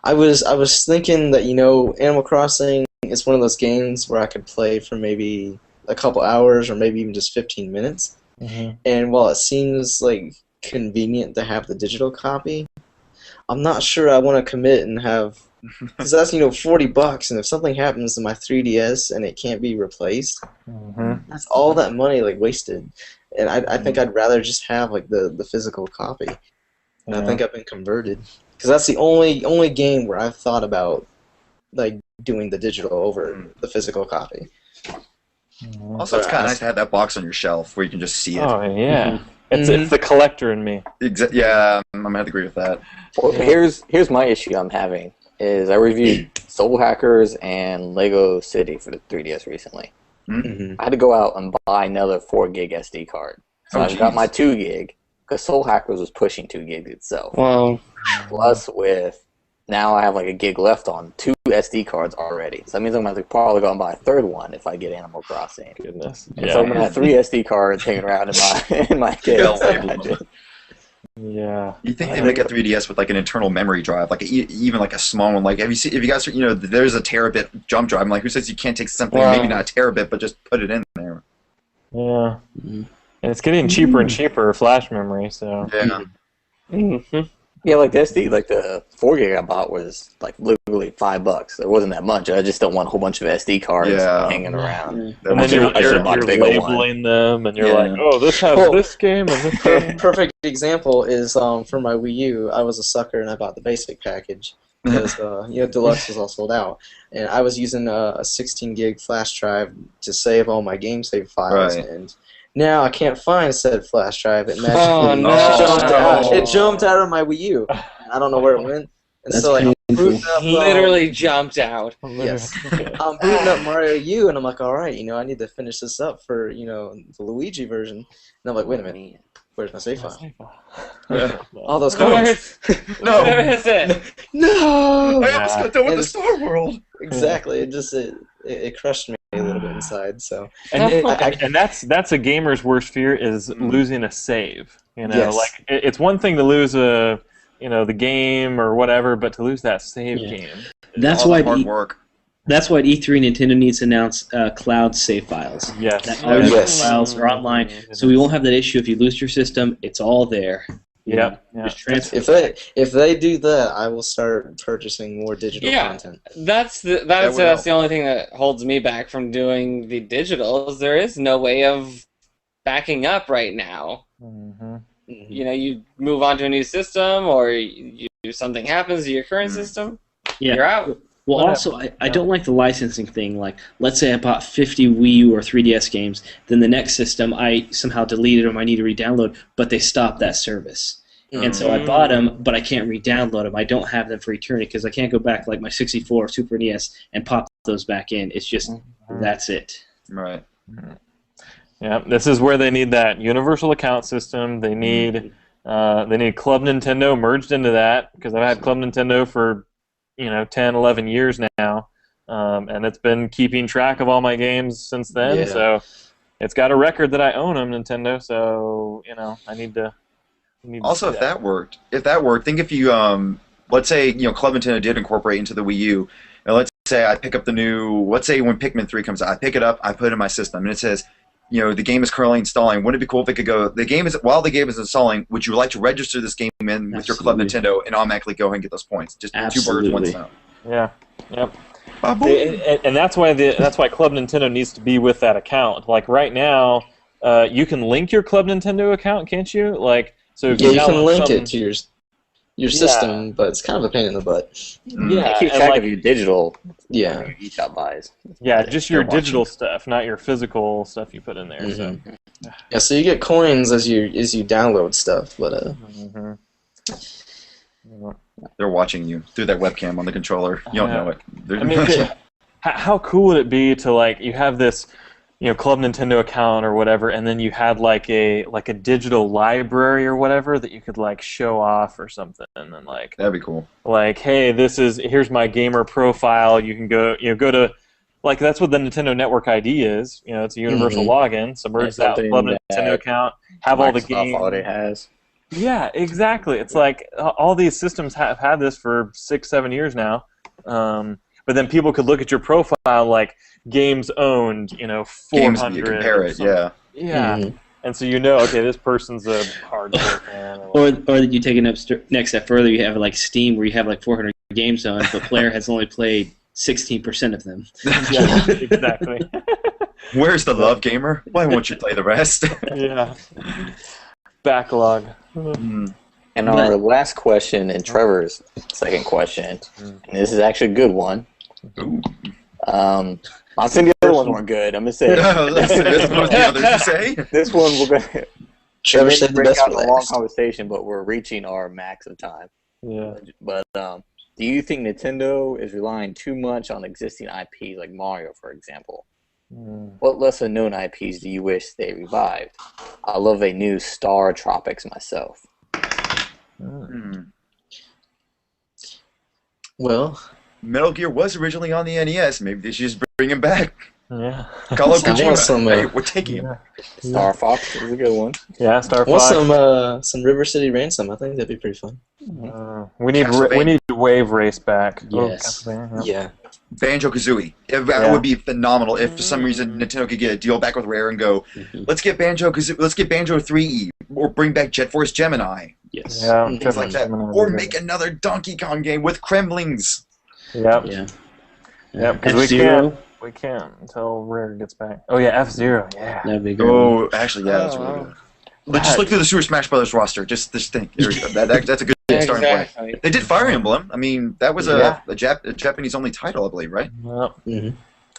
I was thinking that Animal Crossing is one of those games where I could play for maybe a couple hours or maybe even just 15 minutes. And while it seems convenient to have the digital copy, I'm not sure I want to commit and have Because that's $40, and if something happens to my 3DS and it can't be replaced, that's all that money wasted. And I think I'd rather just have the physical copy. And I think I've been converted because that's the only game where I've thought about doing the digital over the physical copy. Also, it's kind of nice to have that box on your shelf where you can just see it. Oh yeah, it's the collector in me. Yeah, I'm gonna have to agree with that. Well, here's my issue I'm having is I reviewed Soul Hackers and Lego City for the 3DS recently. I had to go out and buy another 4 gig SD card. So I got my 2 gig because Soul Hackers was pushing 2 gigs itself. Wow. Plus now I have a gig left on 2 SD cards already. So that means I'm going to probably go and buy a third one if I get Animal Crossing. Goodness. Yeah. So I'm going to have 3 SD cards hanging around in my case. Yeah. You think they make a 3DS with an internal memory drive, even a small one? Have you guys there's a terabit jump drive? Who says you can't take something maybe not a terabit, but just put it in there? Yeah. And it's getting cheaper and cheaper flash memory. So. Yeah. Yeah, the SD, the 4 gig I bought was literally $5. It wasn't that much. I just don't want a whole bunch of SD cards hanging around. And then you're labeling them, and you're like, oh, this has this game and this game. Perfect example is for my Wii U. I was a sucker and I bought the basic package because Deluxe was all sold out, and I was using a 16 gig flash drive to save all my game save files and. Now I can't find said flash drive. It jumped out of my Wii U. I don't know where it went. And so I'm booting up, literally jumped out. Yes. I'm booting up Mario U, and I'm like, all right, I need to finish this up for the Luigi version. And I'm like, wait a minute, where's my save file? All those coins. No. Where is it? No. I almost got done with the Star World. Exactly. It crushed me a little bit inside. So. And that's a gamer's worst fear is losing a save. Yes. It's one thing to lose the game or whatever, but to lose that save game. That's why hard work. That's why at E3 Nintendo needs to announce cloud save files. Yes. That all your files are online, so we won't have that issue if you lose your system. It's all there. Yeah. Just transfer. If they do that, I will start purchasing more digital content. That's the only thing that holds me back from doing the digitals. There is no way of backing up right now. You move on to a new system, or something happens to your current system. You're out. Well, also, I don't like the licensing thing. Let's say I bought 50 Wii U or 3DS games, then the next system I somehow deleted them, I need to re-download, but they stopped that service. And so I bought them, but I can't re-download them. I don't have them for eternity because I can't go back my 64 or Super NES and pop those back in. It's just, that's it. Right. Yeah, this is where they need that universal account system. They need Club Nintendo merged into that because I've had Club Nintendo for 10, 11 years now, and it's been keeping track of all my games since then. So it's got a record that I own them, Nintendo. So I need to. Also, if that worked, think if you let's say Club Nintendo did incorporate into the Wii U, and let's say I pick up let's say when Pikmin 3 comes out, I pick it up, I put it in my system, and it says, the game is currently installing. Wouldn't it be cool if it could go, while the game is installing, would you like to register this game in with your Club Nintendo and automatically go ahead and get those points? Just 2 birds, 1 stone. Yeah. Yep. And that's why Club Nintendo needs to be with that account. Right now, you can link your Club Nintendo account, can't you? So if you can link it to your system, but it's kind of a pain in the butt. Yeah, keep track of your digital. Your eShop buys. Yeah, just your digital stuff, not your physical stuff you put in there. So. Yeah, so you get coins as you download stuff, but they're watching you through that webcam on the controller. You don't know it. How cool would it be to you have this Club Nintendo account or whatever, and then you had a digital library or whatever that you could show off or something, and that'd be cool. Hey, here's my gamer profile. You can go to that's what the Nintendo Network ID is. It's a universal login. Submerge that Club Nintendo account. Have all the games. Already has. Yeah, exactly. It's all these systems have had this for 6-7 years now. But then people could look at your profile games owned, 400. Games you compare it, yeah. Yeah. And so okay, this person's a hardcore fan. Or you take it next step further, you have Steam where you have 400 game zone, but player has only played 16% of them. Yeah, exactly. Where's the love, gamer? Why won't you play the rest? Yeah. Backlog. Mm. And our last question, and Trevor's second question, and this is actually a good one. Ooh. I'm saying the other ones weren't good. I'm gonna say What the others you say? this one we're gonna. Trevor said the break best out for a long last. conversation, but we're reaching our max of time. Yeah. But do you think Nintendo is relying too much on existing IPs like Mario, for example? What lesser-known IPs do you wish they revived? I love a new Star Tropics myself. Well, Metal Gear was originally on the NES. Maybe they should just bring him back. Yeah. Call up I want some, Kojima. Hey, we're taking him. Star Fox is a good one. Yeah, Star want Fox. some River City Ransom. I think that'd be pretty fun. We need Wave Race back. Yes. Yeah. Banjo-Kazooie. That would be phenomenal if for some reason Nintendo could get a deal back with Rare and go, let's get Banjo-Kazooie, let's get Banjo 3E, or bring back Jet Force Gemini. Yes. Yeah, Things like that. Or make another Donkey Kong game with Kremlings. Yep. Yeah. Yep. Because we can't until Rare gets back. Oh yeah, F-Zero. Yeah. That'd be great. Oh, actually, yeah, that's really good. But just look through the Super Smash Brothers roster. Just think. That's a good starting point. Exactly. They did Fire Emblem. I mean, that was a Japanese-only title, I believe, right? Yep.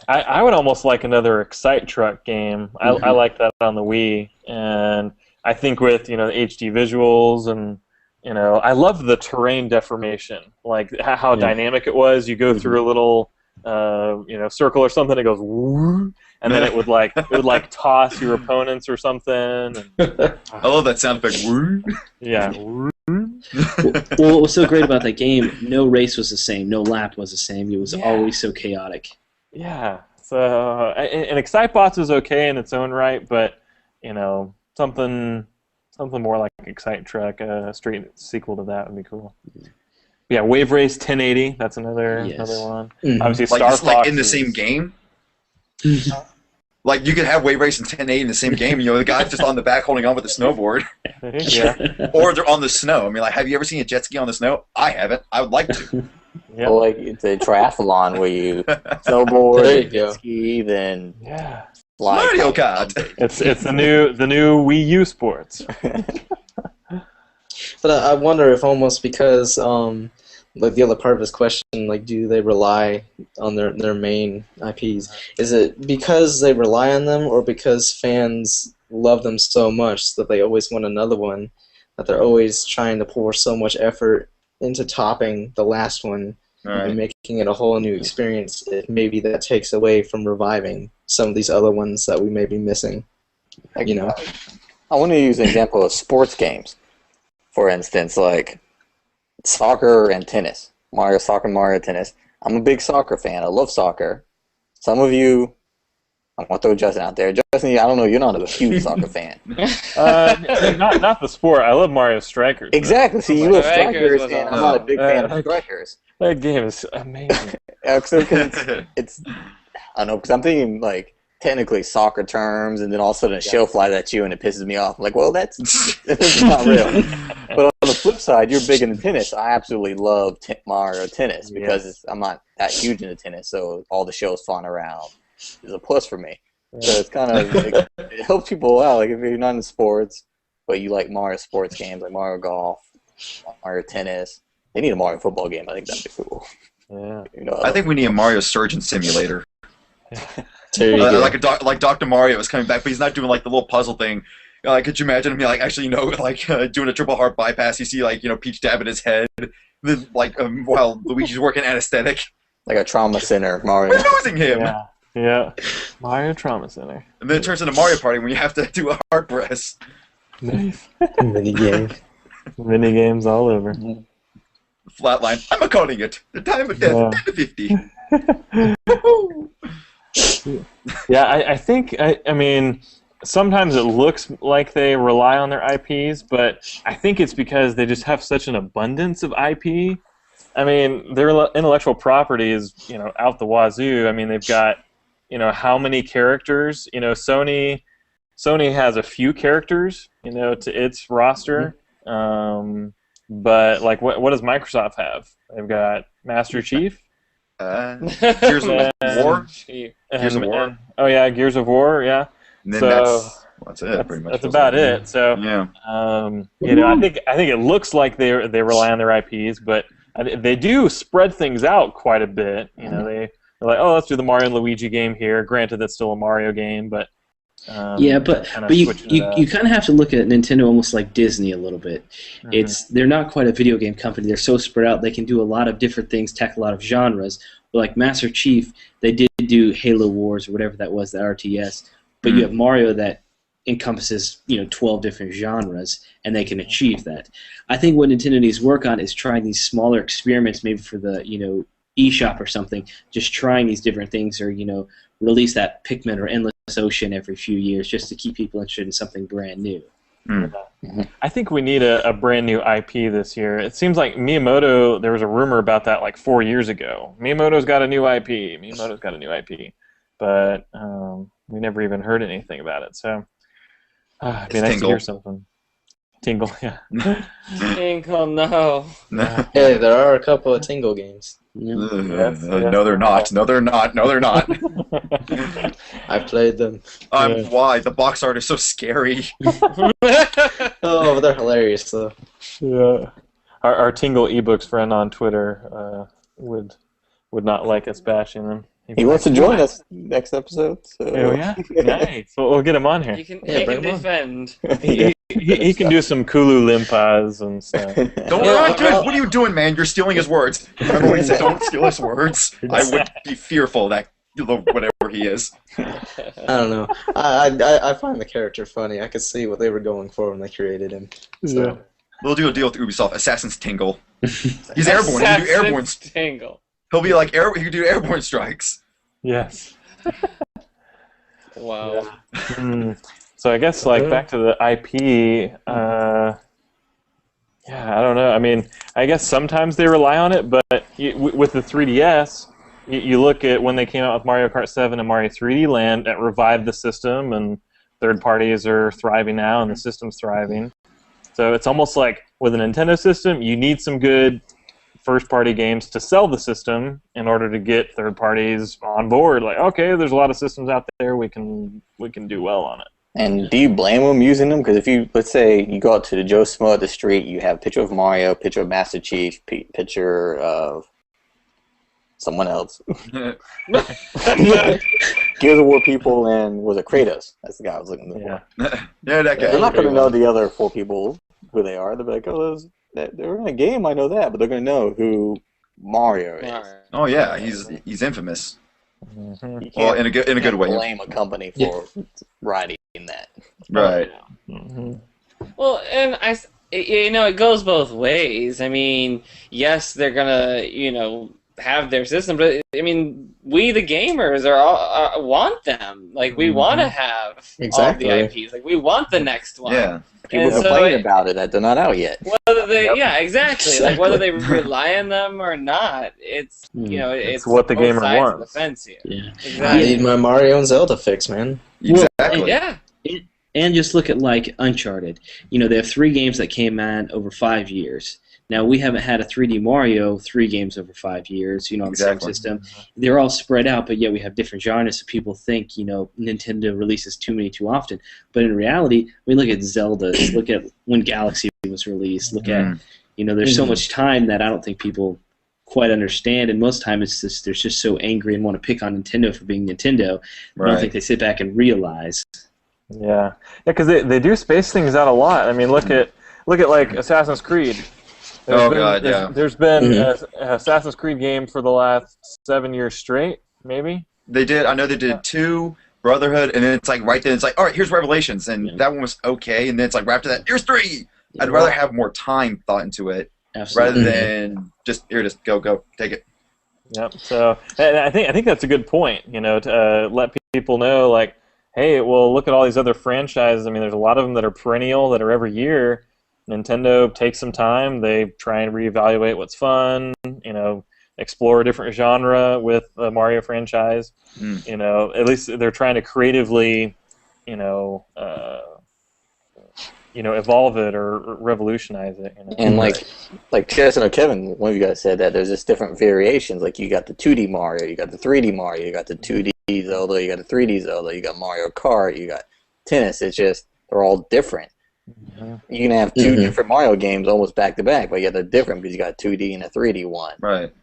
I would almost like another Excite Truck game. I like that on the Wii, and I think with the HD visuals and I love the terrain deformation, like how dynamic it was. You go through a little circle or something, it goes woo, and then it would toss your opponents or something. And, I love that sound effect. Woo. Yeah. Well, what was so great about that game, no race was the same, no lap was the same. It was always so chaotic. Yeah. So, and Excitebots is okay in its own right, but something more like Excite Truck, a straight sequel to that would be cool. Yeah, Wave Race 1080. That's another one. Obviously, Star Fox in the same game. Like you could have Wave Race and 1080 in the same game. The guy's just on the back holding on with the snowboard. Yeah. Or they're on the snow. I mean, like, have you ever seen a jet ski on the snow? I haven't. I would like to. Yep. Or like it's a triathlon where you snowboard, There you go. ski, then fly. Mario Kart. It's the new Wii U sports. But I wonder if almost because like the other part of this question, like, do they rely on their main IPs? Is it because they rely on them, or because fans love them so much that they always want another one, that they're always trying to pour so much effort into topping the last one and making it a whole new experience? If maybe that takes away from reviving some of these other ones that we may be missing. I want to use an example of sports games. For instance, like soccer and tennis. Mario Soccer, Mario Tennis. I'm a big soccer fan. I love soccer. Some of you, I want to throw Justin out there. Justin, I don't know, you're not a huge soccer fan. Not the sport. I love Mario Strikers. Exactly. See, you love Strikers Strikers, and I'm not a big fan of Strikers. That game is amazing. It's I don't know, because I'm thinking, like, technically soccer terms, and then all of a sudden a shell flies at you and it pisses me off. I'm like, well, that's not real. But on the flip side, you're big into tennis. I absolutely love Mario Tennis because I'm not that huge into tennis, so all the shells flying around is a plus for me. So it's kind of like, it helps people out. Like if you're not in sports, but you like Mario sports games, like Mario Golf, Mario Tennis, they need a Mario football game. I think that'd be cool. Yeah. I think we need a Mario Surgeon Simulator. Like like Dr. Mario is coming back, but he's not doing like the little puzzle thing. Could you imagine him actually doing a triple heart bypass? You see Peach dabbing his head, then while Luigi's working anesthetic, like a trauma center. Mario. We're losing him. Yeah. Mario Trauma Center. And then it turns into Mario Party when you have to do a heart press. Nice. mini game. Mini games all over. Flatline. I'm calling it. The time of death, 10 to 50. Yeah, I think, I mean, sometimes it looks like they rely on their IPs, but I think it's because they just have such an abundance of IP. I mean, their intellectual property is, out the wazoo. I mean, they've got, how many characters? Sony has a few characters, to its roster. But like, what does Microsoft have? They've got Master Chief. Gears of War. Gears of War. Oh yeah, Gears of War. Yeah. And then So that's it. Pretty much. that's about it. So yeah. I think it looks like they rely on their IPs, but they do spread things out quite a bit. They're like, oh, let's do the Mario and Luigi game here. Granted, that's still a Mario game, but but you kind of have to look at Nintendo almost like Disney a little bit. They're not quite a video game company. They're so spread out. They can do a lot of different things, tackle a lot of genres. But like Master Chief, they did do Halo Wars or whatever that was, the RTS. But you have Mario that encompasses 12 different genres, and they can achieve that. I think what Nintendo needs to work on is trying these smaller experiments, maybe for the eShop or something, just trying these different things, or release that Pikmin or Endless Ocean every few years, just to keep people interested in something brand new. I think we need a brand new IP this year. It seems like Miyamoto, there was a rumor about that like 4 years ago. Miyamoto's got a new IP. But we never even heard anything about it. So it'd be nice to hear something. Tingle, yeah. Tingle, no. Hey, there are a couple of Tingle games. No, they're not. No, they're not. No, they're not. I played them. Why? The box art is so scary. Oh, they're hilarious, though. Yeah. Our Tingle ebooks friend on Twitter would not like us bashing them. He wants to join us next episode. So. Oh, yeah? Nice. We'll get him on here. He can defend. He can do some Kulu Limpas and stuff. Don't run, dude! What are you doing, man? You're stealing his words. Remember when he said, "Don't steal his words"? I would be fearful that whatever he is. I don't know. I find the character funny. I could see what they were going for when they created him. So. Yeah. We'll do a deal with Ubisoft. Assassin's Tingle. He's airborne. He can do airborne. Tingle. He'll be like he can do airborne strikes. Yes. Wow. Yeah. So I guess back to the IP. I don't know. I mean, I guess sometimes they rely on it, but with the 3DS, you look at when they came out with Mario Kart 7 and Mario 3D Land, that revived the system, and third parties are thriving now, and the system's thriving. So it's almost like with a Nintendo system, you need some good first-party games to sell the system in order to get third parties on board. Like, okay, there's a lot of systems out there, we can do well on it. And do you blame them using them? Because if let's say you go out to the Joe Smo at the street, you have a picture of Mario, picture of Master Chief, picture of someone else. Gears of War people, and was it Kratos? That's the guy I was looking for. Yeah, that guy. They're not going to know the other 4 people who they are. They'll be like, oh, they're in a game, I know that, but they're going to know who Mario is. Oh yeah, he's infamous. Mm-hmm. Well, in a good way. Blame a company for writing that. Right. Mm-hmm. Well, and it goes both ways. I mean, yes, they're gonna have their system, but I mean, we the gamers want them. Like, we want to have all the IPs. Like, we want the next one. Yeah. People complain about it that they're not out yet. Whether they, exactly. Like, whether they rely on them or not, it's it's what the gamer wants. Of the fence here. Yeah. Exactly. I need my Mario and Zelda fix, man. Exactly. Yeah. And just look at like Uncharted. They have 3 games that came out over 5 years. Now, we haven't had a 3D Mario 3 games over 5 years, on the same system. They're all spread out, but yet we have different genres, so people think, Nintendo releases too many too often. But in reality, we look at Zelda, look at when Galaxy was released, look at, there's so much time that I don't think people quite understand, and most time it's just they're just so angry and want to pick on Nintendo for being Nintendo. I don't think they sit back and realize. Yeah, because they do space things out a lot. I mean, look at like Assassin's Creed. There's been an Assassin's Creed game for the last 7 years straight, maybe. They did. I know they did 2, Brotherhood, and then it's like right then it's like, all right, here's Revelations, and that one was okay, and then it's like right after that, here's 3. I'd rather have more time thought into it rather than just go take it. Yep. So I think that's a good point. To let people know, like, hey, well, look at all these other franchises. I mean, there's a lot of them that are perennial, that are every year. Nintendo takes some time. They try and reevaluate what's fun. Explore a different genre with the Mario franchise. At least they're trying to creatively, evolve it or revolutionize it. And like Tristan or Kevin, one of you guys said that there's just different variations. Like you got the 2D Mario, you got the 3D Mario, you got the 2D Zelda, you got the 3D Zelda, you got Mario Kart, you got tennis. It's just they're all different. You can have two different Mario games almost back to back, but yet they're different because you got a 2D and a 3D one. Right.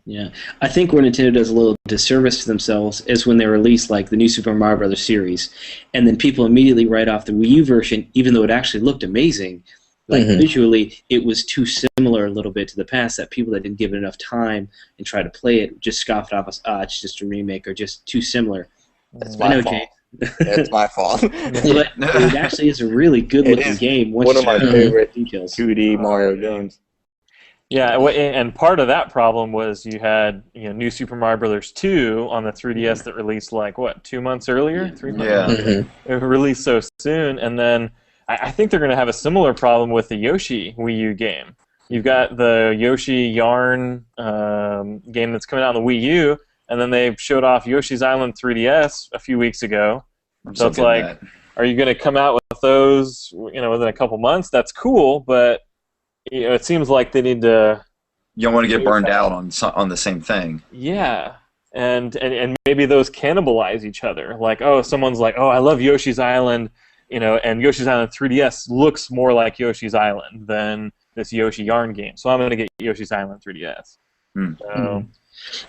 Yeah, I think where Nintendo does a little disservice to themselves is when they release like the new Super Mario Brothers series, and then people immediately write off the Wii U version, even though it actually looked amazing. Like visually, it was too similar a little bit to the past that people that didn't give it enough time and try to play it just scoffed off as, it's just a remake or just too similar. That's my fault. It's my fault. But it actually is a really good-looking game. One of my favorite details. 2D Mario games. Yeah, and part of that problem was you had New Super Mario Brothers 2 on the 3DS that released 2 months earlier, 3 months. It released so soon, and then I think they're going to have a similar problem with the Yoshi Wii U game. You've got the Yoshi Yarn game that's coming out on the Wii U, and then they showed off Yoshi's Island 3DS a few weeks ago. So it's like, are you going to come out with those within a couple months? That's cool, but it seems like they need to. You don't want to get burned out on the same thing. Yeah, and maybe those cannibalize each other. Like, someone's like, I love Yoshi's Island, and Yoshi's Island 3DS looks more like Yoshi's Island than this Yoshi Yarn game, so I'm going to get Yoshi's Island 3DS. So,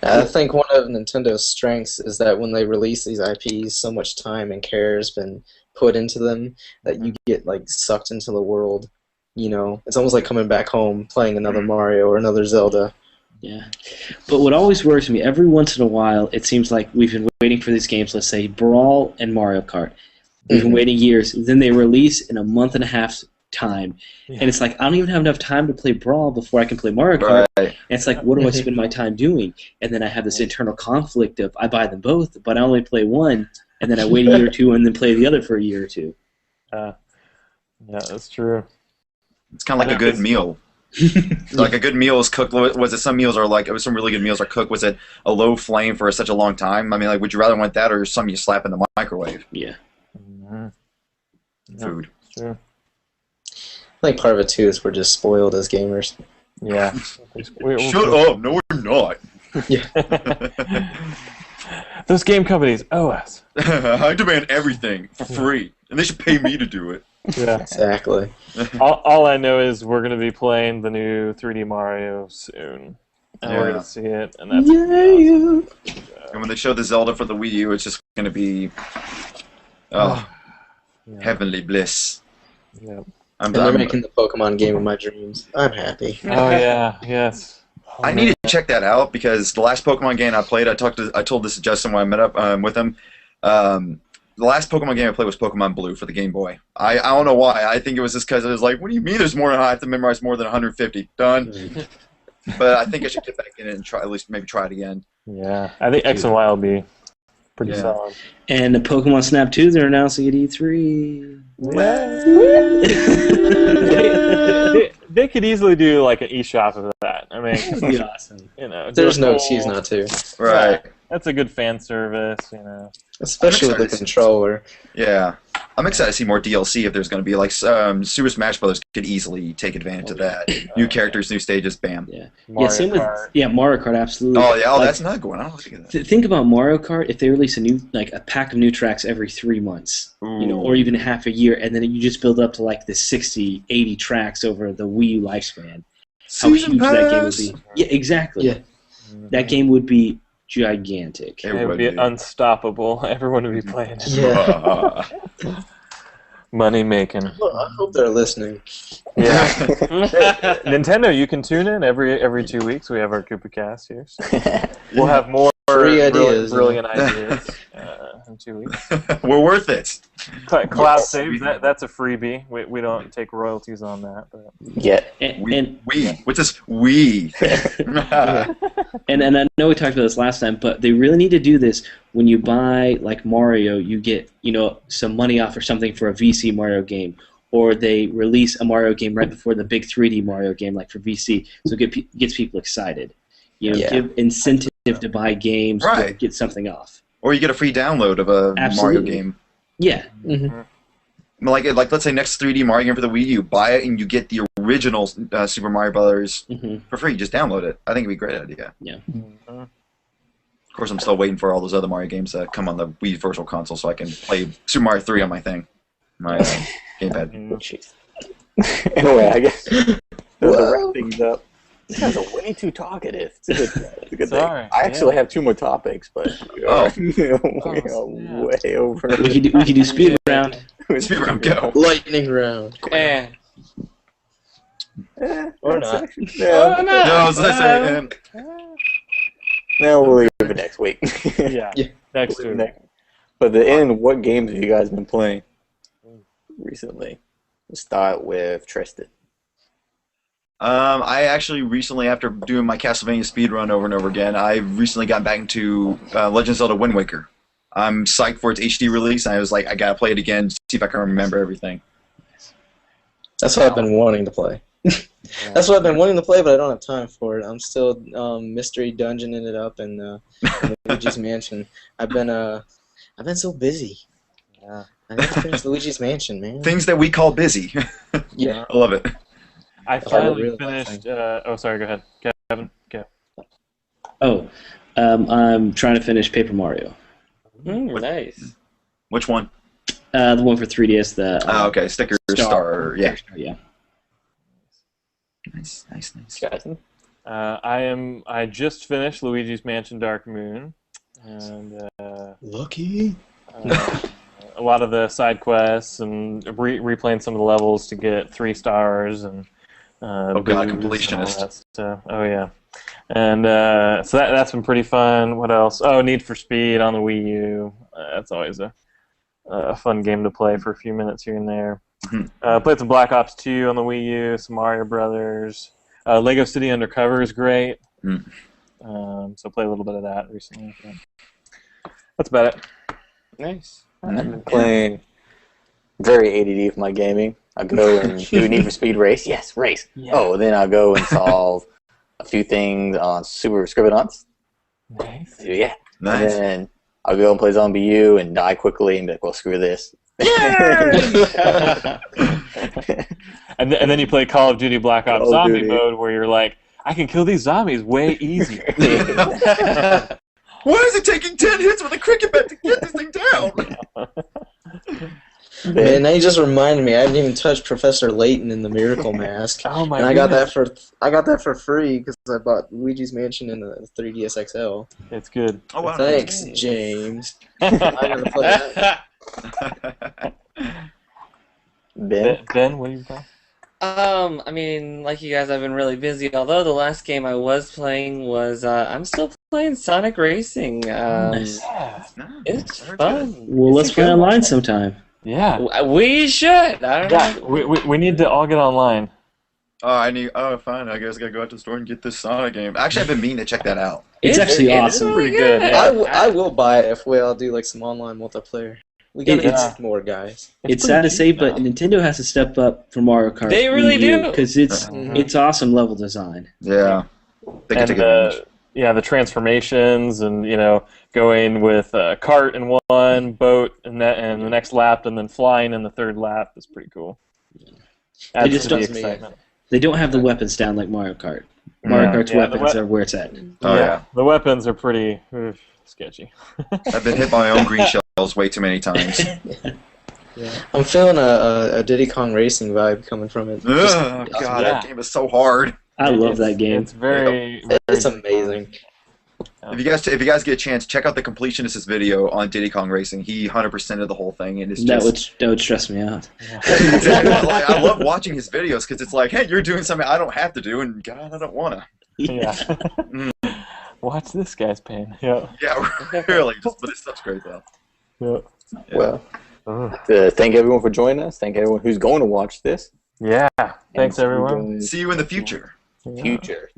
I think one of Nintendo's strengths is that when they release these IPs, so much time and care has been put into them that you get sucked into the world. It's almost like coming back home, playing another Mario or another Zelda. Yeah. But what always worries me, every once in a while, it seems like we've been waiting for these games, let's say Brawl and Mario Kart. We've been waiting years. Then they release in a month and a half time. Yeah. And it's like, I don't even have enough time to play Brawl before I can play Mario Kart. Right. And it's like, what do I spend my time doing? And then I have this internal conflict of, I buy them both, but I only play one, and then I wait a year or two and then play the other for a year or two. Yeah, that's true. It's kind of like a good meal. Like a good meal is cooked. Was it some meals are some really good meals are cooked? Was it a low flame for such a long time? I mean, would you rather want that or something you slap in the microwave? Yeah. Food. Sure. I think part of it too is we're just spoiled as gamers. Yeah. Shut up! No, we're not. Yeah. Those game companies owe us. I demand everything for free, and they should pay me to do it. Yeah. Exactly. All I know is we're going to be playing the new 3D Mario soon. And we're going to see it, and that's awesome. And when they show the Zelda for the Wii U, it's just going to be heavenly bliss. Yeah. They're making the Pokemon game of my dreams. I'm happy. Oh yeah, yes. I need to check that out because the last Pokemon game I played, I told this to Justin when I met up with him. The last Pokemon game I played was Pokemon Blue for the Game Boy. I don't know why. I think it was just because it was like, what do you mean there's more than I have to memorize more than 150? Done. But I think I should get back in it and maybe try it again. Yeah, I think X and Y will be pretty solid. And the Pokemon Snap 2, they're announcing at E3. They could easily do like an eShop of that. I mean, that'd be awesome. There's no excuse not to. Right. That's a good fan service, Especially with the controller. Yeah. I'm excited to see more DLC if there's going to be Super Smash Brothers could easily take advantage of that. New characters, new stages, bam. Yeah. Same with Mario Kart, absolutely. Oh yeah, that's not going. I don't think of that. Think about Mario Kart if they release a pack of new tracks every 3 months, or even half a year, and then you just build up to the 60, 80 tracks over the Wii U lifespan. How huge that game would be. Yeah, exactly. Yeah. That game would be gigantic. It would be unstoppable. Everyone would be playing it. Yeah. Money making. Well, I hope they're listening. Yeah. Nintendo, you can tune in every 2 weeks. We have our Koopa Kast here. So we'll have more brilliant ideas in 2 weeks. We're worth it. Cloud saves, that's a freebie. We don't take royalties on that. But. Yeah. What's this? We. And I know we talked about this last time, but they really need to do this. When you buy Mario, you get some money off or something for a VC Mario game, or they release a Mario game right before the big 3D Mario game, for VC, so it gets people excited. Give incentive to buy games, or get something off. Or you get a free download of a Mario game. Yeah. Then like let's say next 3D Mario game for the Wii U, buy it and you get the original Super Mario Brothers for free. Just download it. I think it'd be a great idea. Yeah. Of course, I'm still waiting for all those other Mario games to come on the Wii Virtual Console so I can play Super Mario 3 on my thing, my gamepad. Jeez. Anyway, I guess to wrap things up. You guys are way too talkative. It's a good thing. I actually have 2 more topics, but we are way over. We could do speed round. Speed round, go. Lightning round. Or not. No, I was gonna say, no, we'll leave it next week. Yeah. Next week. But the end, what games have you guys been playing recently? Let's start with Tristan. I actually recently, after doing my Castlevania speedrun over and over again, I recently got back into Legend of Zelda Wind Waker. I'm psyched for its HD release, and I was like, I gotta play it again, see if I can remember everything. That's what I've been wanting to play. That's what I've been wanting to play, but I don't have time for it. I'm still mystery dungeoning it up in Luigi's Mansion. I've been so busy. Yeah. I need to finish Luigi's Mansion, man. Things that we call busy. Yeah. I love it. I finally finished. Sorry, go ahead, Kevin. Go. Oh, I'm trying to finish Paper Mario. Nice. Which one? The one for 3DS. The Okay, Sticker Star. Yeah. Yeah. Nice. I just finished Luigi's Mansion Dark Moon, and Lucky. a lot of the side quests and replaying some of the levels to get 3 stars and completionist. Oh yeah, and so that's been pretty fun. What else? Oh, Need for Speed on the Wii U. That's always a fun game to play for a few minutes here and there. Played some Black Ops 2 on the Wii U, some Mario Brothers. Lego City Undercover is great. So played a little bit of that recently. Yeah. That's about it. Nice. I've been playing very ADD for my gaming. I go and do Need for Speed Race. Yes, race. Yeah. Oh, then I'll go and solve a few things on Super Scribblenauts. Nice. Yeah. Nice. And then I'll go and play Zombie U and die quickly and be like, well, screw this. And then you play Call of Duty Black Ops Zombie mode where you're like, I can kill these zombies way easier. Why is it taking 10 hits with a cricket bat to get this thing down? Man, now you just reminded me. I haven't even touched Professor Layton in the Miracle Mask. Oh my! And I got that for free because I bought Luigi's Mansion in the 3DS XL. It's good. Oh wow! Thanks, James. I gotta play that. Ben, what are you playing? I mean, like you guys, I've been really busy. Although the last game I was playing was, I'm still playing Sonic Racing. Nice. It's fun. Well, let's play online sometime. Yeah. We should. I don't know. We need to all get online. Oh, fine. I guess I gotta go out to the store and get this Sonic game. Actually, I've been meaning to check that out. It's actually awesome. Really Pretty good. Yeah. I will buy it if we all do like some online multiplayer. We gotta get more guys. It's sad to say, but Nintendo has to step up for Mario Kart. They really do. Because it's awesome level design. Yeah. They can take advantage. The transformations and going with cart in one, boat in the next lap, and then flying in the third lap is pretty cool. They just to the don't. excitement. They don't have the weapons down like Mario Kart. Mario Kart's weapons are where it's at. Oh yeah. The weapons are pretty sketchy. I've been hit by my own green shells way too many times. I'm feeling a Diddy Kong Racing vibe coming from it. Oh god, that game is so hard. I love that game. It's very It's amazing. If you guys get a chance, check out the completionist's video on Diddy Kong Racing. He 100%ed the whole thing, and it's just that would stress me out. exactly. Like, I love watching his videos because it's like, hey, you're doing something I don't have to do, and God, I don't wanna. Yeah. Watch this guy's pain. Yeah. Yeah, really. But this stuff's great though. Yeah. Well, thank everyone for joining us. Thank everyone who's going to watch this. Yeah. Thanks, everyone. See you in the future. Future.